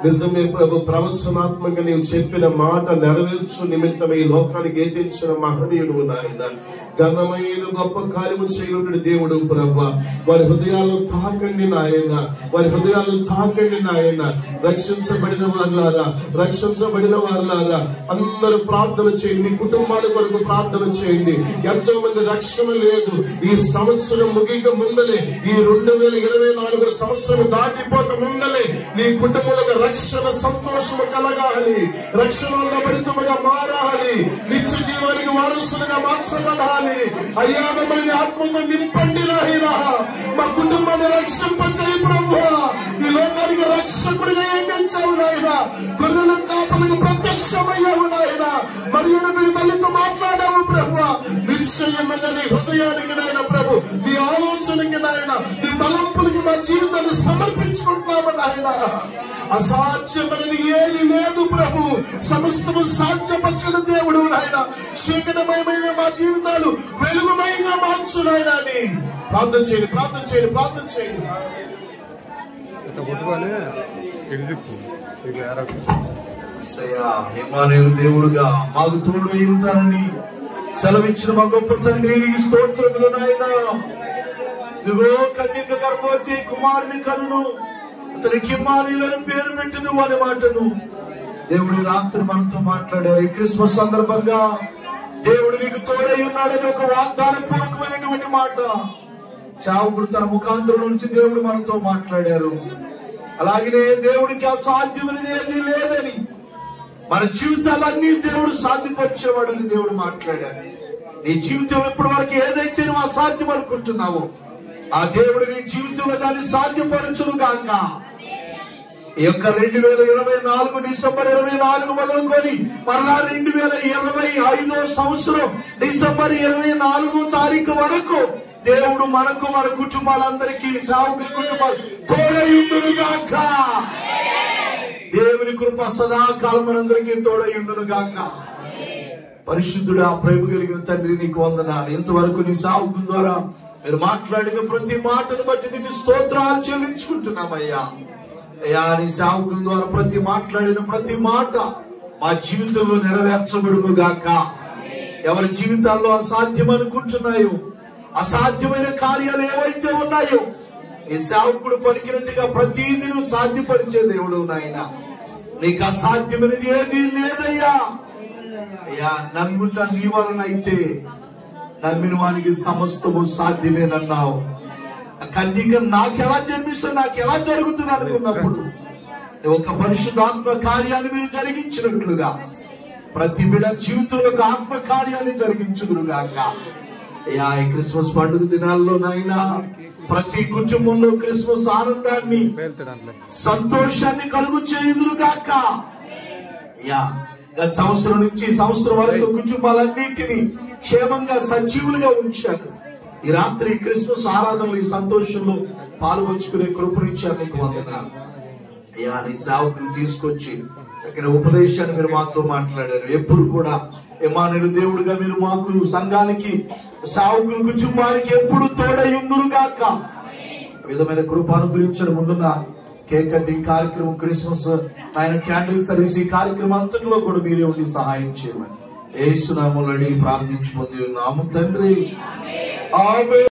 నిజమే ప్రభు, ప్రవచనాత్మక నీవు చెప్పిన మాట నెరవేర్చు నిమిత్తమై ఈ లోకానికి ఏతించిన మహనీయుడు నాయన. ఘనమైన గొప్ప కార్యము చేయనుడు దేవుడు ప్రభు. వారి హృదయాలను తాకండి నాయన. రక్షించబడిన వారులారా అందరూ ప్రార్థన చేయండి. మీ కుటుంబాల కొరకు ప్రార్థన చేయండి. ఎంతో మంది రక్షణ లేదు. ఈ సంవత్సరం ముగిక ముందలే, ఈ 2024 సంవత్సరం దాటిపోక ముందలే నీ కుటుంబంలో రక్షణ సంతోషము కలగాలి. రక్షణ భరితముగా మారాలి. నిత్య జీవానికి వారసులుగా మార్చబడాలి. అయ్యా, మమ్మల్ని ఆత్మతో నింపండి నాయన. మా కుటుంబాన్ని రక్షింపచేయి ప్రభువా. ఈ లోకానికి రక్షకుడిగా ఏకించావు నాయన. గొర్రెల కాపలకు ప్రత్యక్షమయ్యావు నాయన. మరియు నీ తల్లితో మాట్లాడావు ప్రభువా. నిశ్చయమైన నీ హృదయానికి నాయన ప్రభు, నీ ఆలోచనకి నాయన, నీ తలంపులకి మా జీవితాన్ని సమర్పించుకుంటున్నాము నాయన. అసాధ్యమైనది ఏది లేదు ప్రభు. సమస్తము సాధ్యపరచిన దేవుడు నాయన. చీకటమయమైన మా జీవితాలు వెలుగుమయంగా మార్చు నాయన అని ప్రార్థన చేయండి. ఇమ్మానుయేలు దేవుడుగా మాకు తోడు ఉంటానని సెలవిచ్చిన మా గొప్ప తండ్రి, నీకు స్తోత్రములు నాయన. ఇదిగో కన్యక గర్భవతి కుమారుని కనును, అతనికి ఇమ్మానుయేలు అని పేరు పెట్టదు అనే మాటను దేవుడి రాత్రి మనతో మాట్లాడారు. ఈ క్రిస్మస్ సందర్భంగా దేవుడు నీకు తోడై ఉన్నాడని ఒక వాగ్దాన పూర్వకమైనటువంటి మాట చావుకుడు తన ముఖాంతరం నుంచి దేవుడు మనతో మాట్లాడారు. అలాగనే దేవుడికి అసాధ్యమైనది ఏది లేదని, మన జీవితాలన్నీ దేవుడు సాధ్యపరిచేవాడని దేవుడు మాట్లాడారు. నీ జీవితంలో ఇప్పటి వరకు ఏదైతే నువ్వు అసాధ్యం అనుకుంటున్నావో ఆ దేవుడు నీ జీవితంలో దాన్ని సాధ్యపరచును గాక. ఈ యొక్క 2024 డిసెంబర్ 24 మొదలుకొని మరలా 2025 సంవత్సరం డిసెంబర్ 24 తారీఖు వరకు దేవుడు మనకు, మన కుటుంబాలందరికీ, సావుకుని కుటుంబాలు తోడయుండును గాక. దేవుని కృప సదాకాలం మనందరికీ తోడయుండును గాక. పరిశుద్ధుడా, ప్రేమ కలిగిన తండ్రి, నీకు వందనాలు. ఇంతవరకు నీ సావుకుని ద్వారా మీరు మాట్లాడిన ప్రతి మాటను బట్టి నీకు స్తోత్రాలు చెల్లించుకుంటున్నామయ్యా. అయ్యా, నీ సావుకుని ద్వారా ప్రతి మాట్లాడిన ప్రతి మాట మా జీవితంలో నెరవేర్చబడును గాక. ఎవరి జీవితాల్లో అసాధ్యం అనుకుంటున్నాయో, అసాధ్యమైన కార్యాలు ఏవైతే ఉన్నాయో ఈ సేవకుడు పలికినట్టుగా ప్రతిదీ నువ్వు సాధ్యపరిచే దేవుడు నాయన. నీకు అసాధ్యమైనది ఏది లేదయ్యా. అయ్యా, నమ్ముట నీ వలనైతే నమ్మిన వానికి సమస్తము సాధ్యమేనన్నావు. కన్యక నాకెలా జన్మిస్తే నాకెలా జరుగుతుంది అనుకున్నప్పుడు ఒక పరిశుద్ధాత్మ కార్యాన్ని మీరు జరిగించినట్లుగా ప్రతి బిడ్డ జీవితంలో ఒక ఆత్మ కార్యాన్ని జరిగించుదురుగాక. అయ్యా, ఈ క్రిస్మస్ పండుగ దినాల్లో నాయనా ప్రతి కుటుంబంలో క్రిస్మస్ ఆనందాన్ని, సంతోషాన్ని కలుగు చేయుదురుగాక. అయ్యా, గత సంవత్సరం నుంచి సంవత్సరం వరకు కుటుంబాలన్నింటినీ క్షేమంగా సజీవులుగా ఉంచారు. ఈ రాత్రి క్రిస్మస్ ఆరాధనలు ఈ సంతోషంలో పాల్గొంచుకునే కృపనిచ్చారు. నీకు వందనాలు అయ్యా. నీ సేవకులు తీసుకొచ్చి చక్కని ఉపదేశాన్ని మీరు మాతో మాట్లాడారు. ఎప్పుడు కూడా ఇమ్మానుయేలు దేవుడుగా మీరు మాకు, సంఘానికి, సేవకుల కుటుంబానికి ఎప్పుడు తోడయుందురుగాక. విధమైన కృప అనుగ్రహించడం. ముందున్న కేక్ కటింగ్ కార్యక్రమం, క్రిస్మస్ ఆయన క్యాండిల్ సర్వీస్, ఈ కార్యక్రమం అంతటిలో కూడా మీరే ఉండి సహాయం చేయమని యేసు నామములో అడిగి ప్రార్థించి పొంది ఉన్నాము తండ్రి. ఆమేన్.